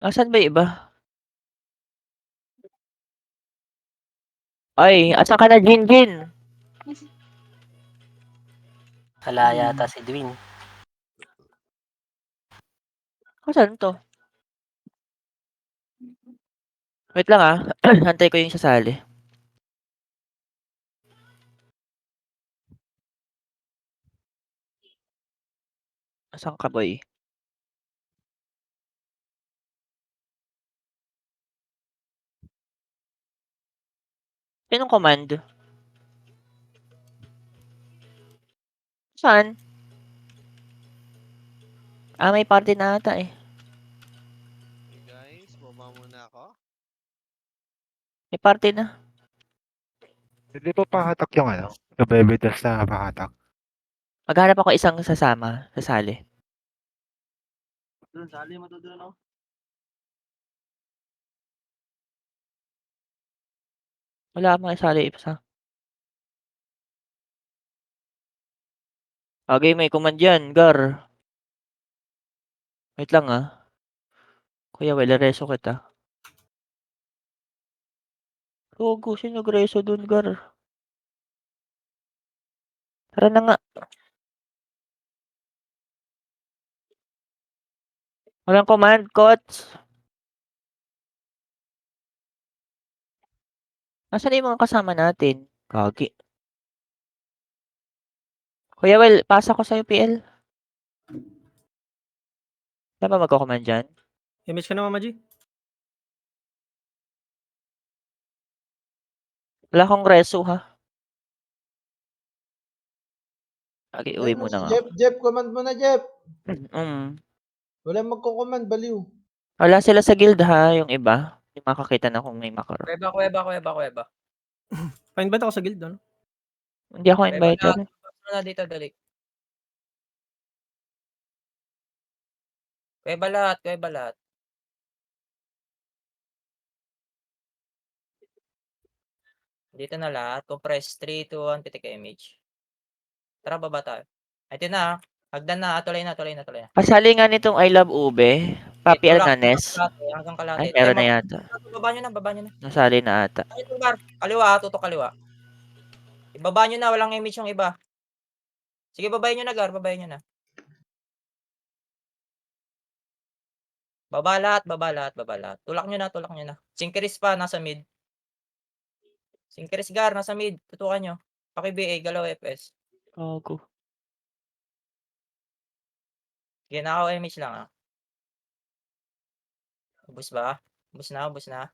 Nasaan ba yung iba? Ay, asan ka na, Jinjin? Wala yata si Dwin. Asan to? Wait lang ah. Hantay ko yung sasali. Asan ka, boy? Sinong command? Saan? Ah, may party na ata eh. Hey guys, baba muna ako. May party na. Hindi pa pahatak yung ano, kabebetas na pahatak. Maghanap ako isang sasali. Doon, sali mo doon, no? Wala akong isali isa. Okay, may command yan, Gar. Wait lang ah. Kuya, wala reso kita. Gogo, sino nagreso dun, Gar? Tara na nga. Walang command, coach. Nasaan yung mga kasama natin? Kagi. Kuya, well, pasa ko sa'yo, PL. Saan ba magko-command dyan? Image ka na, Mama G. Wala akong reso, ha? Okay, uwi Ayun mo muna si nga Jeff. ako. Jeff, command mo na, Jeff. Wala magko-command, baliw. Wala sila sa guild, ha? Yung iba. Hindi makakita na kung may makaro. Kuweba. Pa-invite ako sa guild, ano? Hindi ako invited. Na dito, dali. Kuweba lahat. Dito na lahat. Compress 3, 2, 1, titik image. Tara, baba tayo. Ito na, hagdan na. Tuloy na. Pasali nga nitong I Love Ube. Papi Alnanes. Hanggang kalate. Ay, meron na yata. Baba nyo na. Nasali na ata. Ay, bar. Kaliwa, tutok kaliwa. Ibaba nyo na, walang image yung iba. Sige, babayin nyo na, Gar. Babayin nyo na. Baba lahat. Tulak nyo na. Singkiris pa, nasa mid. Singkiris, Gar, nasa mid. Tutukan nyo. Paki-BA, galaw FS. Gogo. Sige, naka-image lang, ah. Ubus ba? Ubus na.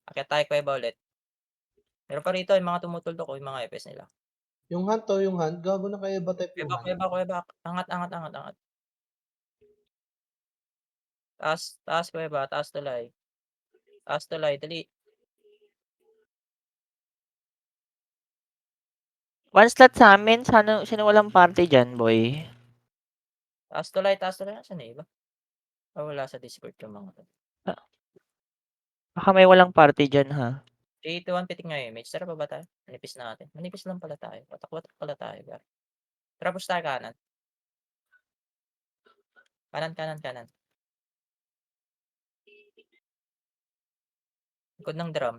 Akyat tayo kuweba ulit. Meron pa rito yung mga tumutultok ko, yung mga FS nila. Yung hunt yung hunt. Gago na kayo ba type yung hunt? Kuweba. Angat. Taas kuweba, taas tulay. Dali. One slot sa amin. Sino walang party dyan, boy? Taas tulay. Nasaan na iba? Wala sa Discord yung mga to. Baka may walang party dyan, ha? 3, 2, 1, pitik nga yung image. Tara, baba tayo. Manipis natin. Manipis lang pala tayo. Watak pala tayo, Gar. Tara, push tayo kanan. Kanan. Likod ng drum.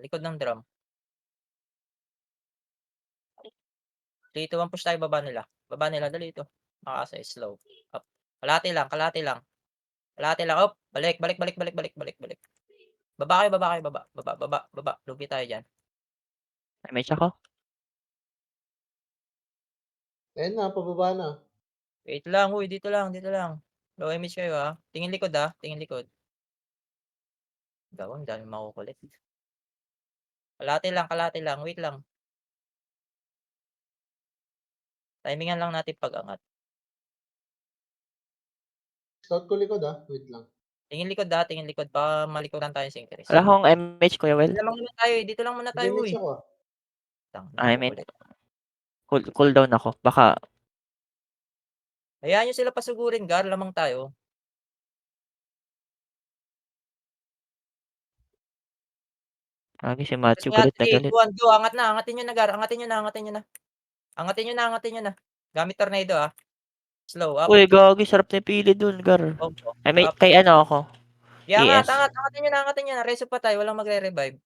3, 2, 1, push tayo baba nila. Dali ito. Makasa slow. Up. Kalati lang. Up. Balik. Baba kayo. Baba. Lugi tayo dyan. May match ako? Ayun na, pababa na. Wait lang, huy. Dito lang. Low image kayo, ha. Tingin likod. Gawang dami makukulit. Kalati lang. Wait lang. Timingan lang natin pag-angat. Scout ko likod Wait lang. Tingin likod pa malikodan tayo Synchris. Wala akong MH, Kuya Well. Dito lang muna tayo, Damage huy. ako I mean, cool down ako. Baka, Hayaan nyo sila pasugurin, Gar. Lamang tayo. lagi si Matthew Tapos galit na 3, galit. 2, 1, go. Angat na. Angatin nyo na, Gar. Angatin nyo na. Gamit tornado, Slow up. Uy, gagi, sarap na pili dun, Gar. Combo. Ay, may, Up. kay ano ako? Angat, ES. angatin nyo na. Reso patay, walang magre-revive.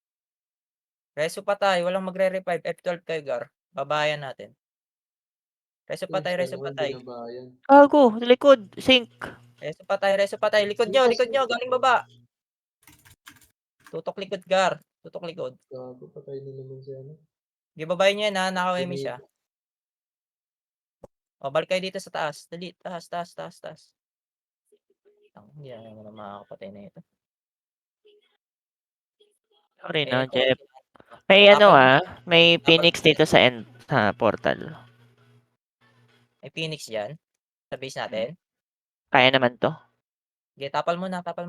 Reso patay, walang magre-revive. F12 kayo, Gar. Babayan natin. Reso patay, reso patay. Binabayan. Gago, likod, sink. Reso patay. Likod nyo, galing baba. Tutok likod, Gar. Tutok likod. Gago, patay na naman si ano. Di babayin nyo yan, ha? Naka-wemi siya. O, balik kayo dito sa taas. Dali, taas. Hindi na naman makakapatay na ito. Sorry Eh, no, ito, Jeff. May may Tapos- Phoenix dito sa end sa portal. May Phoenix dyan. Sa base natin. Kaya naman to. Okay, tapal muna. Tapal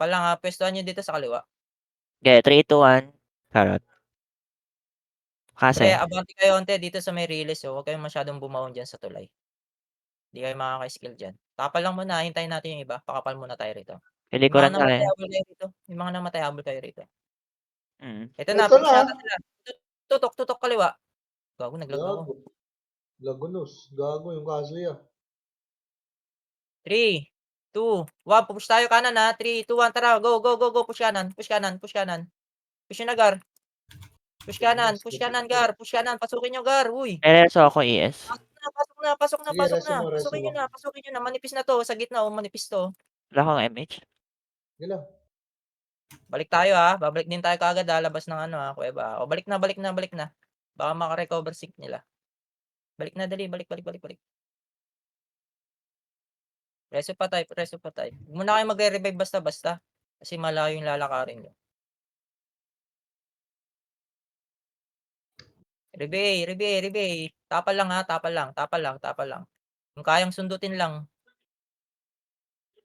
lang, ha? Pwestuhan nyo dito sa kaliwa. Okay, 3, 2, 1. Carrot. Pre, Kasi, abante kayo onte dito sa may release, oh. Huwag kayong masyadong bumaon dyan sa tulay. Hindi kayo makaka-skill dyan. Tapal lang muna, hintayin natin yung iba. Pakapal muna tayo rito. pili Yung ko mga rin namatay tayo. habol kayo rito. Yung mga namatay habol kayo rito. Mm. Ito na, Ito push na. yata sila. Tutok kaliwa. Gago, naglag ako. Gago. Lagunos. Gago yung Kazuya. 3, 2, 1. Pupush tayo kanan, ha. 3, 2, 1. Tara, go. Push kanan. Push yun na, Gar. Push kanan, Gar. Push kanan. Pasukin nyo, Gar. Uy. Ereso ako ES. Pasok na. Sige, reso mo. Pasukin nyo na. Manipis na to. Sa gitna, manipis to. Wala kang MH. Sige lang. Balik tayo, ha. Babalik din tayo kaagad, ha. Labas ng ano, ha. Kuweba. O, balik na. Baka maka-recover sync nila. Balik na, dali. Balik. Reso patay. Huwag muna kayo magre-revive basta-basta. Kasi malayo yung lalakarin nyo. Rebay. Tapal lang, ha. Tapal lang. Kung kayang sundutin lang.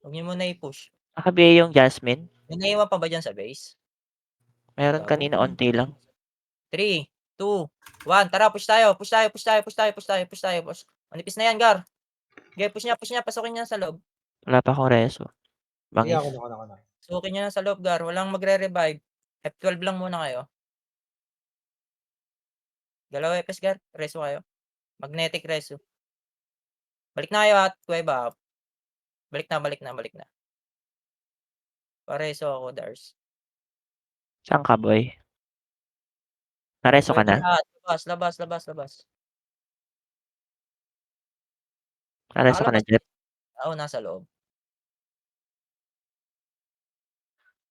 Huwag nyo muna i-push. Nakabiya yung Jasmine. May naiwan pa ba dyan sa base? Meron Gago. kanina onti lang. 3, 2, 1. Tara, push tayo. Push. Manipis na yan, Gar. Okay, push niya. Pasukin niya sa loob. Wala pa akong reso. Sige, Bangis. ako na. Sukin niya na sa loob, Gar. Walang magre-revive. F12 lang muna kayo. Dalawa FS, Gar. Reso kayo. Magnetic reso. Balik na kayo, at Kuweba. Balik na. Pareso ako, Dars. Saan ka, boy? Nareso ka Kuweba na? lahat. Labas. Nareso ka na, Nakalabas. Jeff? Oo, nasa loob.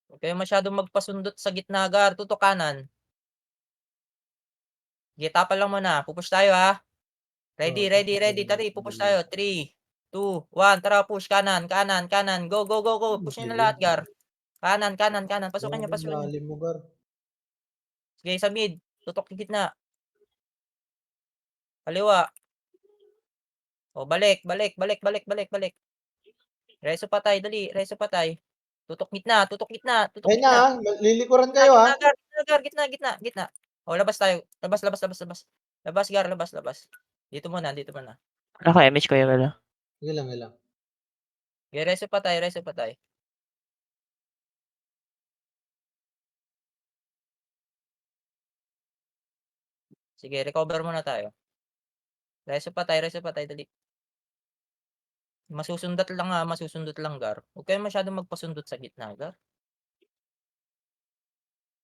Huwag kayo masyadong magpasundot sa gitna, Gar. Tutok kanan. Tapal lang muna. Pupush tayo, ha. Ready. Tari, pupush tayo. 3, 2, 1. Tara, push. Kanan. Go. Push nyo na lahat, Gar. Kanan. Pasukin nyo. Lalim mo, Gar. Sige, sa mid. Tutok yung gitna. Kaliwa. O, balik. Reso patay, dali. Tutok gitna. Ayun na, ha. Lilikuran kayo, ha. Gitna. O, labas tayo. Labas. Labas, Gar. Dito muna. Wala ko MH ko yung wala. Sige lang. Okay, reso patay. Sige, recover muna tayo. Reso patay, dali. Masusundot lang, Gar. Huwag kayo masyadong magpasundot sa gitna, Gar.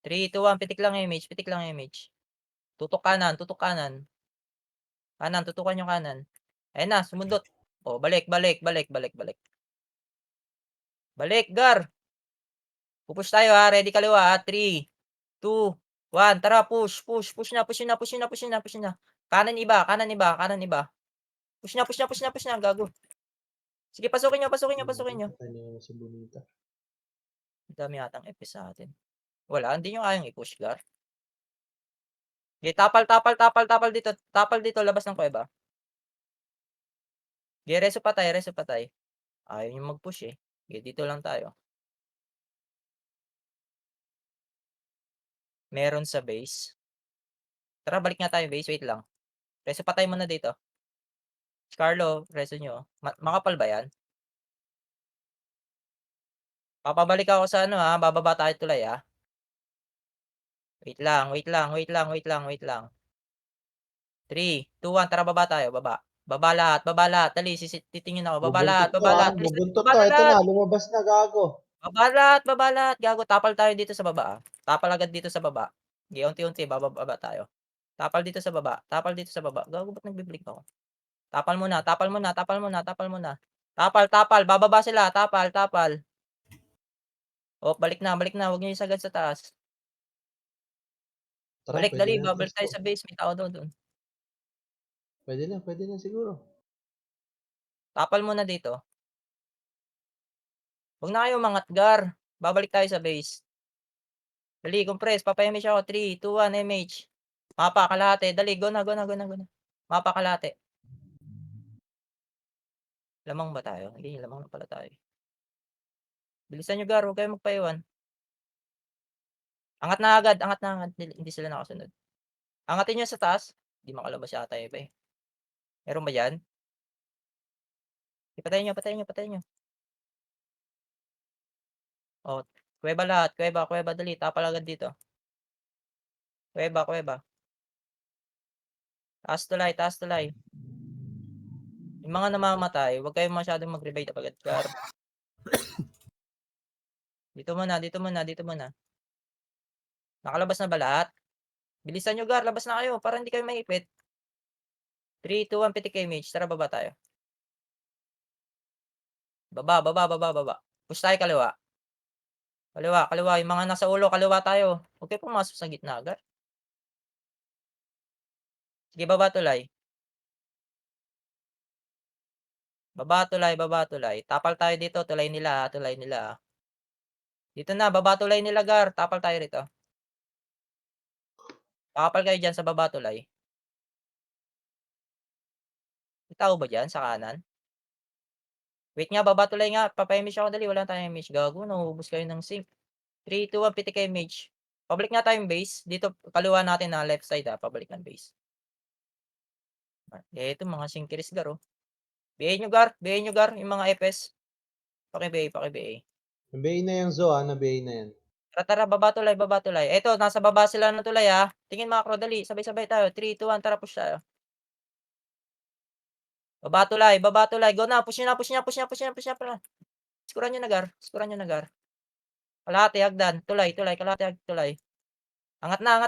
3, 2, 1. Pitik lang image. Tutok kanan. Tutukan yung kanan. Ayun na, sumundot. O, balik. Balik, Gar. Pupush tayo, ha. Ready kaliwa, ha. 3, 2, 1. Tara, push na. Kanan iba. Push na. Gago. Sige, pasukin nyo. Patay na naman si Bonita. Ang dami atang FPS sa atin. Wala, hindi nyo kayang i-push, Gar. Okay, tapal dito. Tapal dito, labas ng kuweba. Okay, reso patay. Ayaw nyo mag-push, eh. Okay, dito lang tayo. Meron sa base. Tara, balik nga tayo base. Wait lang. Reso patay muna dito. Carlo, reso nyo. Makapal ba yan? Papabalik ako sa ano, ha. Bababa tayo tulay, ha. Wait lang. 3, 2, 1. Tara, baba tayo. Baba lahat. Dali, titingin ako. Baba lahat. Mabuntot to, ha. Mabuntot to. Ito na, lumabas na, gago. Baba lahat, gago. Tapal tayo dito sa baba, ah. Tapal agad dito sa baba. Sige, unti-unti, bababa tayo. Tapal dito sa baba, tapal dito sa baba. Gago, ba't nagbi-blink ako? Tapal muna, tapal muna, tapal muna, tapal muna. Tapal, tapal, bababa sila, tapal, tapal. Oh, balik na, huwag niyo isagad sa taas. Tara, Balik, pwede dali, na. babalik tayo sa base, may tao daw dun. Pwede na siguro. Tapal muna dito. Huwag na kayo umangat, Gar. Babalik tayo sa base. Dali, compress, papa-MH ako, 3, 2, 1, MH. Mapa, kalahati, dali, go na. Mapa, kalahati. Lamang ba tayo? Hindi, lamang na pala tayo. Bilisan nyo, Gar, huwag kayo magpaiwan. Angat na agad. Hindi sila nakasunod. Angatin nyo sa taas. Hindi makalabas yata iba eh. Meron ba dyan? Patayin nyo. Oh, kuweba lahat. Kuweba, dali. Tapal agad dito. Kuweba. Taas tulay. Yung mga namamatay, huwag kayong masyadong mag-revive agad, Gar. Dito muna. Nakalabas na ba lahat? Bilisan nyo, Gar. Labas na kayo para hindi kayo maipit. 3, 2, 1, pitik image. Tara, baba tayo. Baba. Push tayo kaliwa. Kaliwa. Yung mga nasa ulo, kaliwa tayo. Huwag kayo pumasok sa gitna, Gar. Sige, baba tulay. Baba tulay. Tapal tayo dito, tulay nila. Dito na, baba tulay nila, Gar. Tapal tayo rito. Tapal kayo dyan sa baba tulay. May tao ba dyan sa kanan? Wait nga, baba tulay nga. Papa-image ako, dali. Wala tayong image. Gago, naubos kayo ng sync. 3, 2, 1, pitik image. Pabalik nga tayong base. Dito, kaliwa natin na left side, ha. Pabalik ng base. Ito, mga synchris, Gar, oh. BA nyo, Gar. Yung mga FS. Paki-BA. Nabiyain na yung Zo, nabiyain na yan. Tara, baba tulay. Eto, nasa baba sila ng tulay, ha. Tingin macro, dali. Sabay-sabay tayo. 3, 2, 1, tara, push tayo. Baba tulay. Go na, push na. Skuran nyo na, Gar. Kalahati, hagdan. Tulay. Angat na.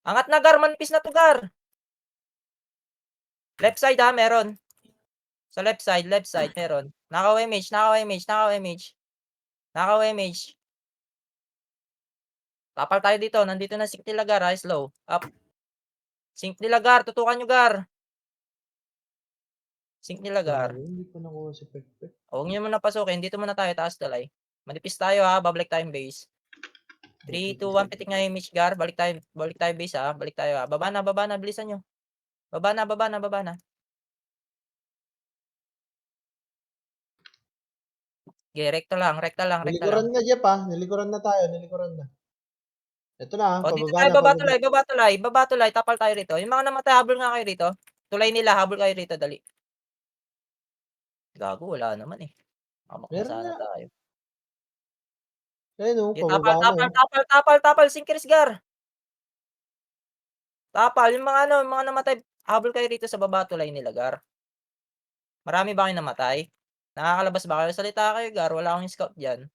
Angat na, Gar. Manipis na to, Gar. Left side, ha, meron. Sa left side, meron. Naka-image. Tapal tayo dito. Nandito na sync nila, Gar, ha. Slow. Up. Sync nila, Gar. Tutukan nyo, Gar. Hindi ko nakuha si Pekpek. Huwag nyo muna pasukin. Dito muna tayo. Taas tulay. Manipis tayo, ha. Babalik tayong base. 3, 2, 1. Pitik nga image, Gar. Balik tayo base, ha. Balik tayo, ha. Baba na. Bilisan nyo. Baba na. Okay, rekta lang. Nilikuran na, Jeff, Nilikuran na tayo. Ito na, O, dito pababa tayo, na. baba tulay. Tapal tayo rito. Yung mga namatay, habol nga kayo rito. Tulay nila, habol kayo rito, dali. Gago, wala naman eh. Amak na Meron sana na. tayo. Ayun, Okay, pababa na. tapal. Synchris, Gar. Tapal, yung mga namatay, habol kayo rito sa baba tulay nila, Gar. Marami ba kayo namatay? Nakakalabas ba kayo? Salita kayo, Gar. Wala akong scout dyan.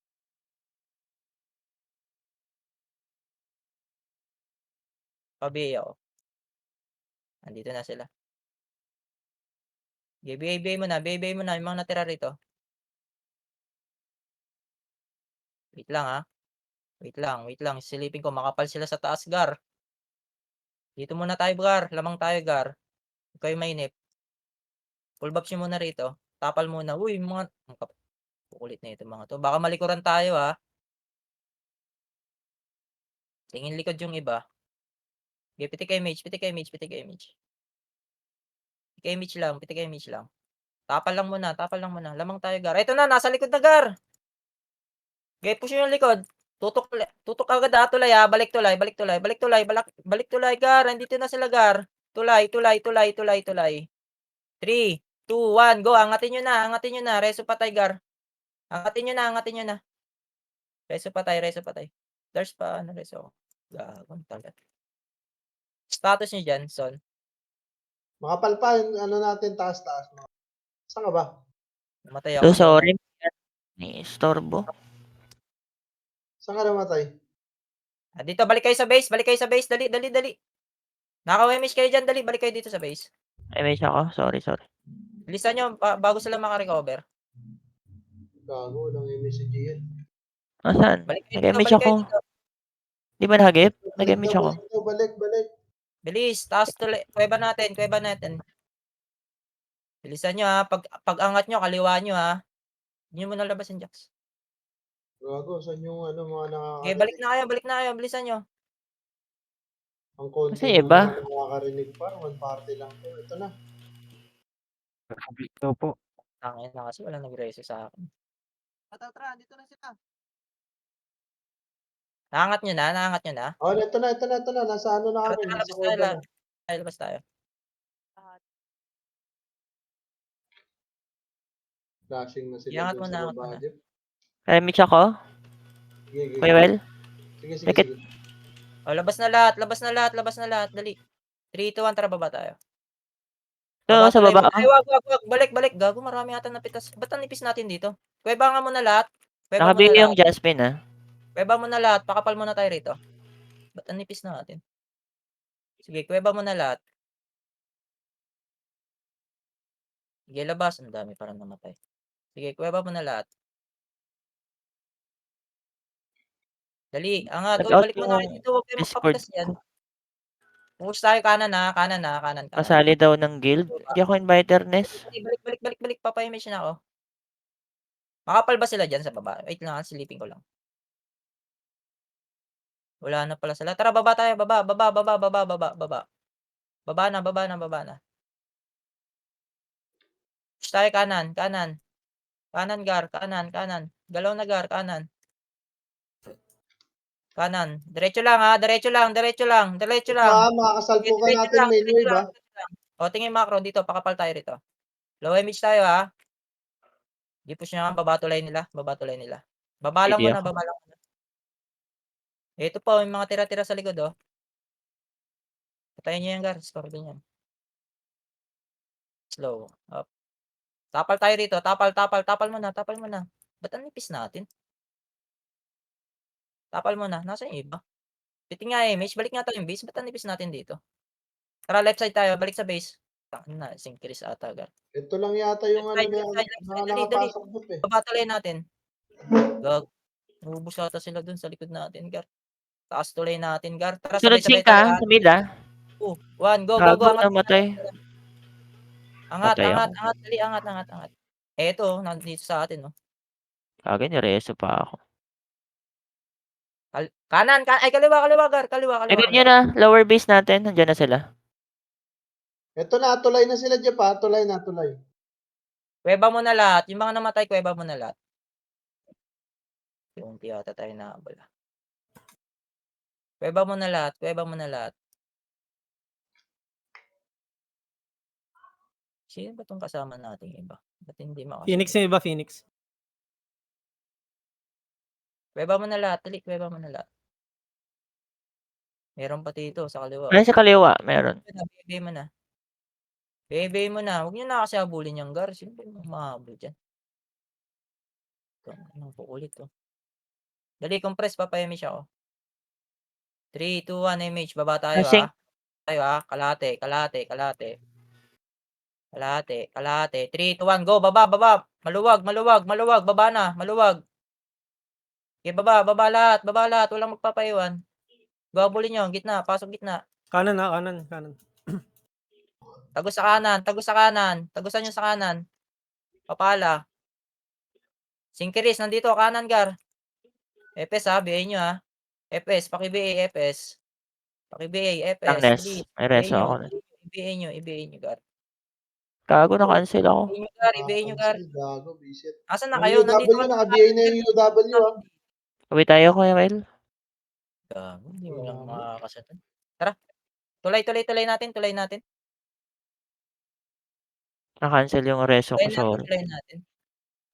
Pabiya ako. Andito na sila. Okay, BA mo na. Yung mga natira rito. Wait lang, ha. Wait lang. Silipin ko. Makapal sila sa taas, Gar. Dito muna tayo, Gar. Lamang tayo, Gar. Huwag kayo mainip. Full buffs nyo muna rito. Tapal muna. Uy, mga... Kukulit na ito mga to. Baka malikuran tayo, ha. Tingin likod yung iba. Okay, pitik image. Pitik image lang. Tapal lang muna. Lamang tayo, Gar. Ito na, nasa likod na, Gar. Okay, push yung likod. Tutok agad, ha. Tulay, ha. Balik tulay, Gar. Nandito na sila, Gar. Tulay. 3, 2, 1, go. Angatin nyo na. Reso patay, Gar. Angatin nyo na. Reso patay. There's pa, reso. Gagawin talaga. Status nyo dyan, Son. Makapal pa yung natin, taas. Saan ka ba? Namatay So, ako. sorry. Ni-istorbo. Saan ka namatay? Dito, balik kayo sa base. Balik kayo sa base. Dali, dali, dali. Naka-WMH kayo dyan. Dali, balik kayo dito sa base. MH ako. Sorry. Bilisan nyo bago sila makarecover. Gago, walang MSG yan. Nasaan? Balik kayo dito, Nag-MH balik kayo ako. dito. Di ba nahagip? Balik Nag-MH daw, ako. balik daw, balik. Bilis, taas tuloy. Kuweba natin. Bilisan nyo ha. Pag angat nyo, kaliwa nyo ha. Hindi nyo muna labasin, Jax. Gago, saan yung ano, mga Okay, nakakarinig? balik na kayo. Bilisan nyo. Ang konti Kasi ng iba. mga nakakarinig pa. One party lang to. Ito na. Gusto po. Tangin na kasi wala nag-reso sa akin. Tara, dito na sila. Naangat nyo na. Oh, ito na. Nasa ano na Tara, kami? tara, Nasa labas tayo. kuweba na. Labas tayo. Flashing na sila Iangat dun mo sa na, angat mo baba. na. Jeff. MH ako. Sige. Kuya Well. Sige. Bakit? Labas na lahat. Dali. 3, 2, 1, tara baba tayo. Ito, sa tuloy. baba. Ay, wag. Balik. Gago, marami ata napitas. Ba't ang nipis natin dito? Kuweba nga muna lahat. Nakabili yung Jasmine, ha? Kuweba muna lahat. Pakapal muna tayo rito. Ba't ang nipis natin? Sige, kuweba muna lahat. Sige, labas. Ang dami parang namatay. Sige, kuweba muna lahat. Dali, angat. Uy, Nag-out balik muna kayo yung dito. Huwag kayo Discord magpapitas yan. ko. Push tayo kanan. Kanan. Kasali daw ng guild. Hindi ako inviter, Ness. Balik. Papayimage na ako. Makapal ba sila dyan sa baba? Wait lang, silipin ko lang. Wala na pala sila. Tara, baba tayo. Baba. Baba na. Push tayo kanan. Kanan, Gar. Kanan. Galaw na, Gar. Kanan. Diretso lang, ha. Diretso lang. Makakasalpukan natin main wave, ha? O, tingin macro. Dito, pakapal tayo rito. Low image tayo, ha. Di push nyo nga. Baba tulay nila. Baba lang Hindi muna. Ito po, yung mga tira-tira sa likod, oh. Patayin nyo yan, Gar. Score din yan. Slow. Up. Tapal tayo rito. Tapal mo na. Ba't ang nipis natin? Tapal mo na. Nasaan yung iba? Titing nga image. Balik nga tayo yung base. Ba't ang nipis natin dito? Tara, left side tayo. Balik sa base. Tangin na. Syncrease ata, Gar. Ito lang yata yung ano Left side. na Dali. nakapasok dito, eh. Babatulay natin. Gag. Ubus ata sila dun sa likod natin, Gar. Taas tulay natin, Gar. Tara, Sunod sabay-sabay 5 ka, tayo. sa mid, ha? 2, 1, go. Gago, Angat. namatay. Angat. Patay ako. Dali, angat. Eto, nandito sa atin, no. Kagad, nireso pa ako. Kanan. Ay, kaliwa, Gar. Kaliwa. Agad nyo na, lower base natin. Nandiyan na sila. Ito na, tulay na sila, Jeff, ha? Tulay. Kuweba mo na lahat. Yung mga namatay, kuweba mo na lahat. Yung tiyata tayo nakabala. Kuweba mo na lahat. Sino ba itong kasama nating iba? Ba't hindi makasama? Phoenix yung iba, Phoenix. Kuweba mo na lahat. Dali, kuweba mo na lahat. Meron pa dito sa kaliwa. Ayun sa kaliwa, meron. Bebe mo na. Huwag nyo na kasi habulin yung Gar. Sino ba yung mahabol dyan? Anong kukulit, oh. Dali, compress. Papayamish ako. 3, 2, 1, image. Baba tayo, Asing. ha. Kalate. 3, 2, 1, go. Baba. Maluwag. Baba na. Okay, baba lahat. Walang magpapaiwan. Go, habulin nyo. Gitna. Pasok gitna. Kanan. Tagos sa kanan. Tagusan nyo sa kanan. Papala. Singkiris, nandito. Kanan, Gar. FS, ha. BA nyo, ha. FS. Paki-BA, FS. Lang, Ness. May reso ako na. IBA nyo, Gar. Gago, na-cancel ako. IBA nyo, Gar. Gago, bisit. Asan na Yung kayo? Nandito UW, naka-BA na yung UW, ha? Uwi tayo, Kuya Well. Gago, hindi mo lang makakasatan. Tara. Tuloy natin. Na-cancel yung reso ko, sorry. Tuloy natin.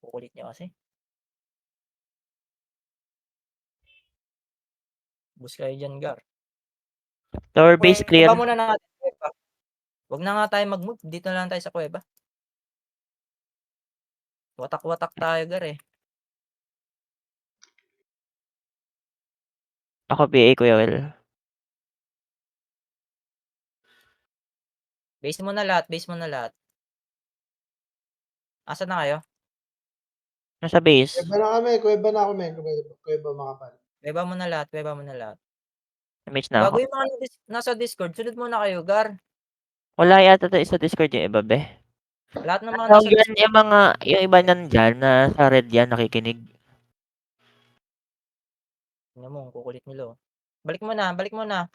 Kukulit nyo kasi. Bus kayo dyan, Gar. Lower base clear. Kuweba muna natin. Huwag na nga tayo mag-move. Dito na lang tayo sa kuweba. Watak-watak tayo, Gar, eh. Ako PA, Kuya Will. Base mo na lahat, base mo na lahat. Asan na kayo? Nasa base. Kuweba na kami, kuweba na kami. Kuweba makapal. Weba mo na lahat, weba mo na lahat. Image na Gago ako. yung mga nasa Discord, sunod muna kayo, Gar. Wala yata sa Discord yung iba, be. Lahat ng mga Tawag nasa yan, Discord. yung iba nandyan, na sa red yan, nakikinig. Tingnan mo, ang kukulit nila. Balik mo na, balik mo na.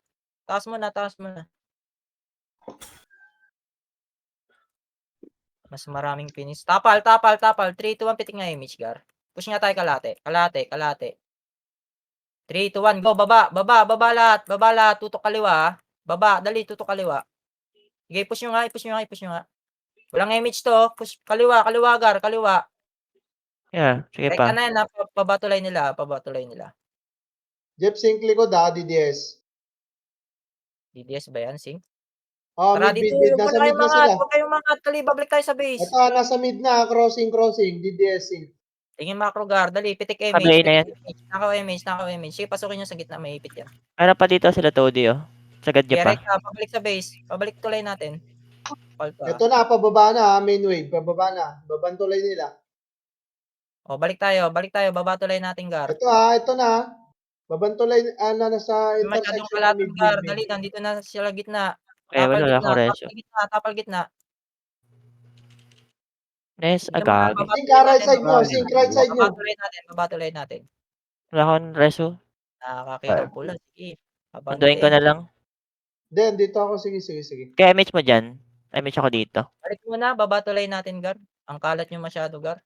Taas mo na, taas mo na. Mas maraming finish. Tapal, tapal, tapal. 3, 2, 1, pitik nga image, Gar. Push nga tayo kalate. Kalate, kalate. 3, 2, 1, go. Baba, baba, baba lahat. Baba lahat. Tutok kaliwa, ha. Baba, dali, tutok kaliwa. Sige, push nyo nga, push nyo nga, push nyo nga. Walang image to. Push, kaliwa, kaliwa, Gar, kaliwa. Yeah, sige Rekta pa. na yan, ha. Pabatulay nila, pabatulay nila. Jeff, sync likod DDS. DDS ba yan, Sing? Oh, Tara mid, dito, mid, mid. huwag Nasa muna mid kayong na mga, sila. huwag kayong mga kali, babalik tayo sa base. Ito, nasa mid na. Crossing, DDS sync. Tingin macro guard, dali, pitik Sabay image, na yan. pitik image, nakaw image, nakaw image. Sige, pasukin nyo sa gitna, maipit yan. Meron pa dito sila Todi, oh. Sagad niyo Kaya pa. ka, pabalik sa base, pabalik tulay natin. Call pa. Ito na, pababa na, main wave. Pababa na. Babantulay nila. O, balik tayo, baba tulay natin guard. Ito na. Babantulay, nasa May masyadong intersection na kalatag guard, mid. dali, nandito na sila gitna. Eh, Tapal wala ako gitna, resyo. tapal gitna, tapal gitna. Nes, Tignan mo na, agag. Sync right side nyo, sync right side nyo. Baba tulay natin. Wala akong resyo. Nakakakirang pula, sige. Undoin ko na lang. Then, dito ako. Sige. Kaya image mo dyan. Image ako dito. Balik muna, baba tulay natin guard. Ang kalat nyo masyado guard.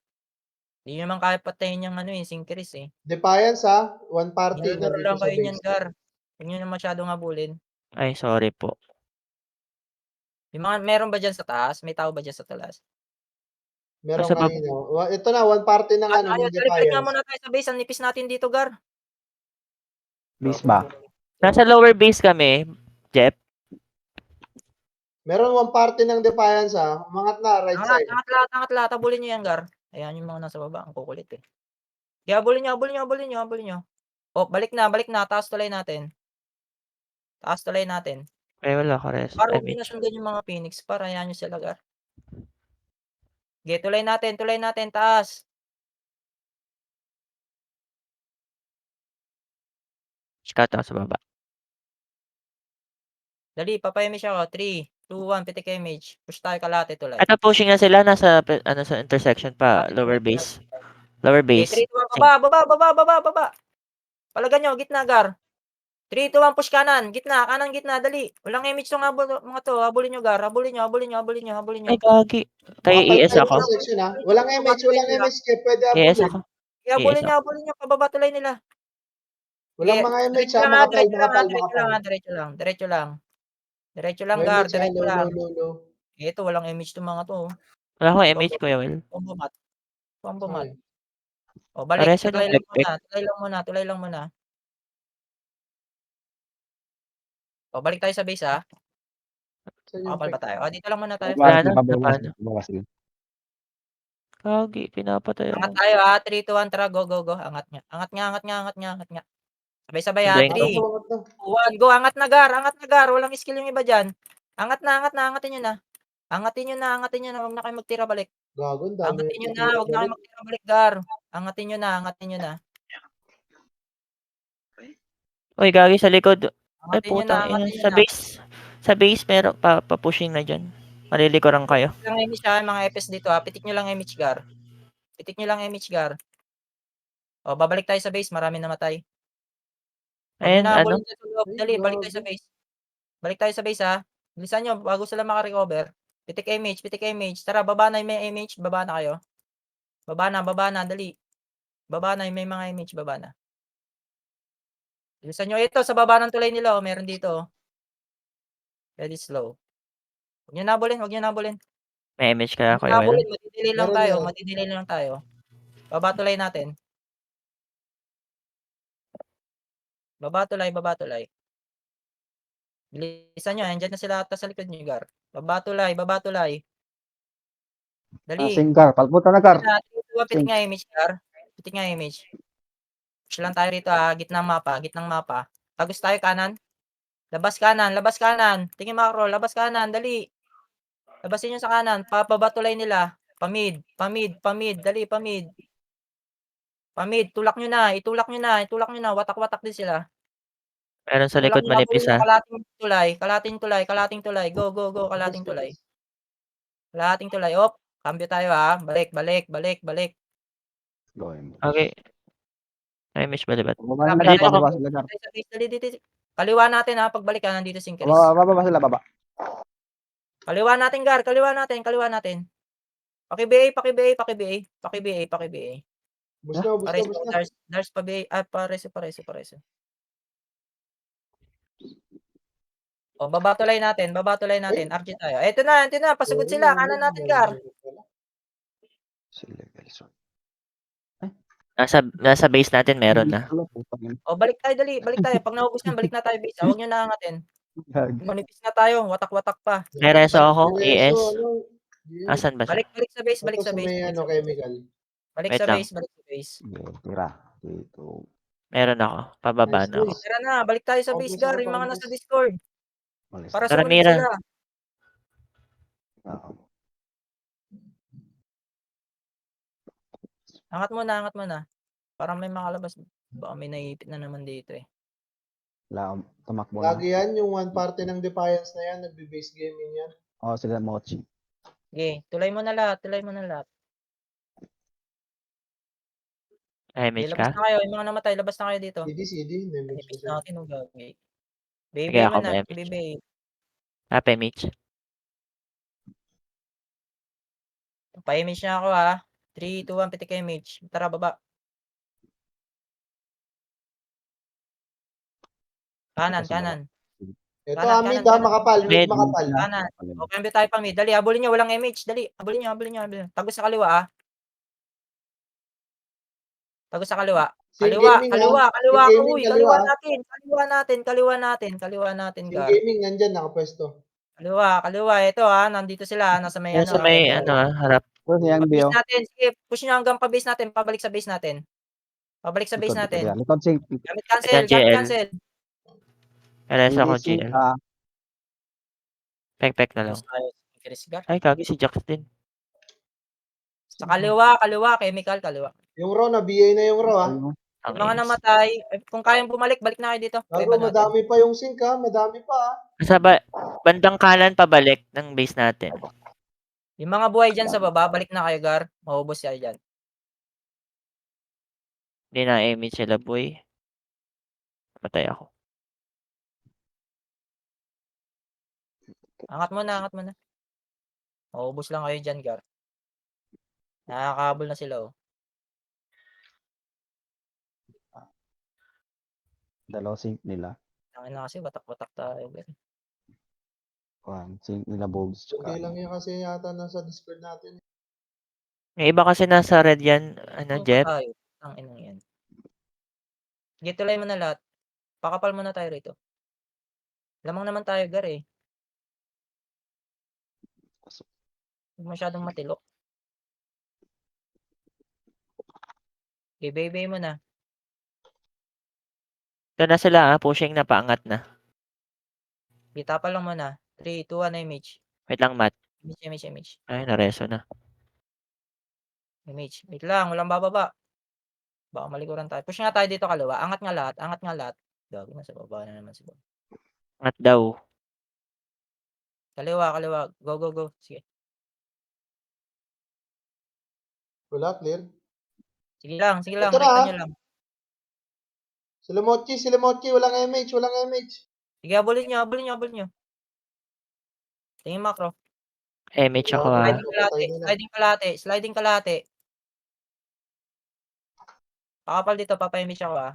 Hindi nyo naman kaya patayin yung synchris eh. Defiance one party. Nilolaro Nandito lang sa kayo niyan, base. Gar. Huwag nyo na masyadong habulin. Ay, sorry po. Meron ba dyan sa taas? May tao ba dyan sa taas? Meron Nasa bab- kanina. Ito na, one party ng Ayun, balik nga Defiance. muna tayo sa base. Ang nipis natin dito, Gar. Base ba? Nasa lower base kami, Jeff. Meron one party ng Defiance Umangat na, right side. Angat lahat. Habulin nyo yan, Gar. Ayan yung mga nasa baba. Ang kukulit eh. Kaya habulin nyo. Oh, balik na. Taas tulay natin. Ay, wala ka res. Para huwag nyo Image. nasundan yung mga Phoenix. Para ayan nyo sila, Gar. Okay, tulay natin. Taas. Scout ako sa baba. Dali, papayamish ako. 3, 2, 1, pitik image. Push tayo kalate tulay. Ito, pushing na sila. Nasa, sa intersection pa. Lower base. Lower Okay, base. 3, 2, 1, baba. Palagan nyo, gitna, Gar. 3, 2, 1, push kanan. Gitna, dali. Walang image tong mga to. Habulin nyo, Gar. Habulin nyo. Ay, gagi. Tayo Makapal ES tayo ako. intersection Walang image, Kaya pwede ES abulin. ako. Kaya habulin nyo. Pababa tulay nila. Walang Okay, mga image Diretso lang. Diretso lang, May Gar. image, Diretso lang. low. Ito, walang image tong mga to. Wala akong image, Kuya Will. Pambumat. Okay. O, balik. Pareso ng Tulay lang muna. O, balik tayo sa base, ha? Saan yung Makapal ba tayo? O, dito lang muna tayo. Wala na, Babawas paano? babawas din. Gagi, pinapatay Angat ako. tayo, ha? 3, 2, 1, tara. Go. Angat nga. Sabay-sabay, ha? Undoin 3, ko. 2, 1, go. Angat na, Gar. Walang skill yung iba dyan. Angat na. Angatin nyo na. Huwag na kayo magtira balik. Gagon, dami. Angatin nyo na. Huwag na kayo magtira balik, Gar. Angatin nyo na. Uy, gagi sa likod. Ay, Angatin nyo na. putang ina. Sa base, meron pa-pushing na dyan. Malilikuran kayo. Pitik lang image, ha? Mga FS dito, ha? Pitik nyo lang image, Gar. O, babalik tayo sa base. Marami namatay. Ayun, ano? Dali, balik tayo sa base, ha? Bilisan nyo, bago sila makarecover. Pitik image. Tara, baba na yung may image. Baba na kayo. Baba na, dali. Baba na yung may mga image, baba na. Bilisan nyo ito, sa baba ng tulay nila, meron dito. Very slow. Huwag nyo nabulin. May image kaya, Kuya Will. Madidelay lang tayo. Baba tulay natin. Baba tulay. Bilisan nyo, andyan na sila ata sa likod nyo, Gar. Baba tulay. Dali. Singar, palputa na Gar. Pitik nga image, Gar. Push lang tayo rito, ha. Gitnang mapa. Tagos tayo kanan. Labas kanan. Tingin macro, labas kanan, dali. Labasin nyo sa kanan, papabatulay nila. Pamid, dali, pamid. Pamid, itulak nyo na. Watak-watak din sila. Meron sa Tulak likod nyo na, manipis bulin nyo, ah. kalating tulay. Go, kalating tulay. Kalating tulay, op. Cambio tayo ha. Balik. Going. Okay. Ay, miss balibat. Baba na Balik Gar, Dito tayo. baba sila Gar. Dali. Kaliwa natin ha, pagbalik ka, nandito si Chris. Baba sila, baba. Kaliwa natin, Gar. Kaliwa natin. Paki-BA. Bus na. Dars pa BA. Pareso. O, babatulay natin. RG tayo. Eto na. Pasugod sila. Kanan natin, Gar. Sila guys. Nasa base natin meron na. O, balik tayo, dali. Pag naubos yan, balik na tayo base. Huwag nyo na angatin. Manipis na tayo. Watak-watak pa. May reso ako, Diretso, ES. ano, Asan ba siya? Balik sa base. Ito sa may ano, chemical. Balik Wait sa lang. base. Tira. Dito. Meron ako. Pababa na ako. Nice. Tara na, balik tayo sa base, Gar. Yung mga nasa Discord. Malis. Para Tara, sumunod Mira. sila. Angat mo na. Parang may makalabas. Baka may naipit na naman dito eh. Tumakbo na. Lagi yan, yung one party ng Defiance na yan, nagbe-base gaming yan. Oo, sila Mochi. Okay, tulay mo na lahat. Ay, Okay, miss labas ka? na kayo. Yung mga namatay, labas na kayo dito. CD, Nemix Nipis ko siya. natin, oh, gagawin. Baby Sige, mo ako na, may baby. Happy Mitch. Pa-image na ako ha. 3, 2, 1, pitik image. Tara, baba. Kanan. Ito, Kanan, mid kanan. makapal. Mid Mid. makapal. Kanan. O, cambio tayo pa mid. Dali, habulin nyo. Walang image. Dali, habulin nyo. Tagos sa kaliwa ha. Tagos sa kaliwa. Sing Kaliwa. gaming, Uy, kaliwa natin. Sing Gar. gaming, nandyan, nakapwesto. Kaliwa. Ito ha, nandito sila. Nasa may Nasa may harap. Ito siyang Pabase Bio. natin. Sige, push nyo hanggang pabase natin. Pabalik sa base natin. Likod sing. Gamit cancel. Reso ako, CDC. GL. Pek na lang. Tapos tayo, Chris Gar. Ay, kagi si Jax din. Sa kaliwa, chemical, kaliwa. Yung raw, na-BA na yung raw, ha? Ang Yung mga inis. namatay, kung kayang bumalik, balik na kayo dito. Bago, madami pa yung sink, ha? Madami pa, ha? Sa bandang kanan pabalik ng base natin. Yung mga buhay dyan sa baba, balik na kayo, Gar. Maubos siya dyan. Hindi na image sila, boy. Patay ako. Angat mo na. Maubos lang kayo dyan, Gar. Nakakahabol na sila, oh. Dalaw sink nila. Tangin na kasi, watak-watak tayo, Gar. Sink nila Bogs. Okay lang yan kasi yata nasa Discord natin. Yung iba kasi nasa red yan, Jet. Ang inang yan. Sige, tulay mo na lahat. Pakapal muna tayo rito. Lamang naman tayo, Gar, eh. Huwag masyadong matilok. Ibay mo na. Ito na sila, pushing na, paangat na. Kita pa lang muna. 3, 2, 1, image. Wait lang, Matt. Image. Ay, nareso na. Image. Wait lang, walang bababa. Baka malikuran tayo. Push nga tayo dito kaliwa. Angat nga lahat. Gago na sa baba na naman si Bob. Angat daw. Kaliwa. Go. Sige. Wala, clear. Sige lang. Ito na, Rekta ha? nyo lang. Sila Mochi, walang MH. Sige, abulin nyo. Tingin macro. Image ako, ha. Sliding kalate. Pakapal dito, papa-image ako, ha.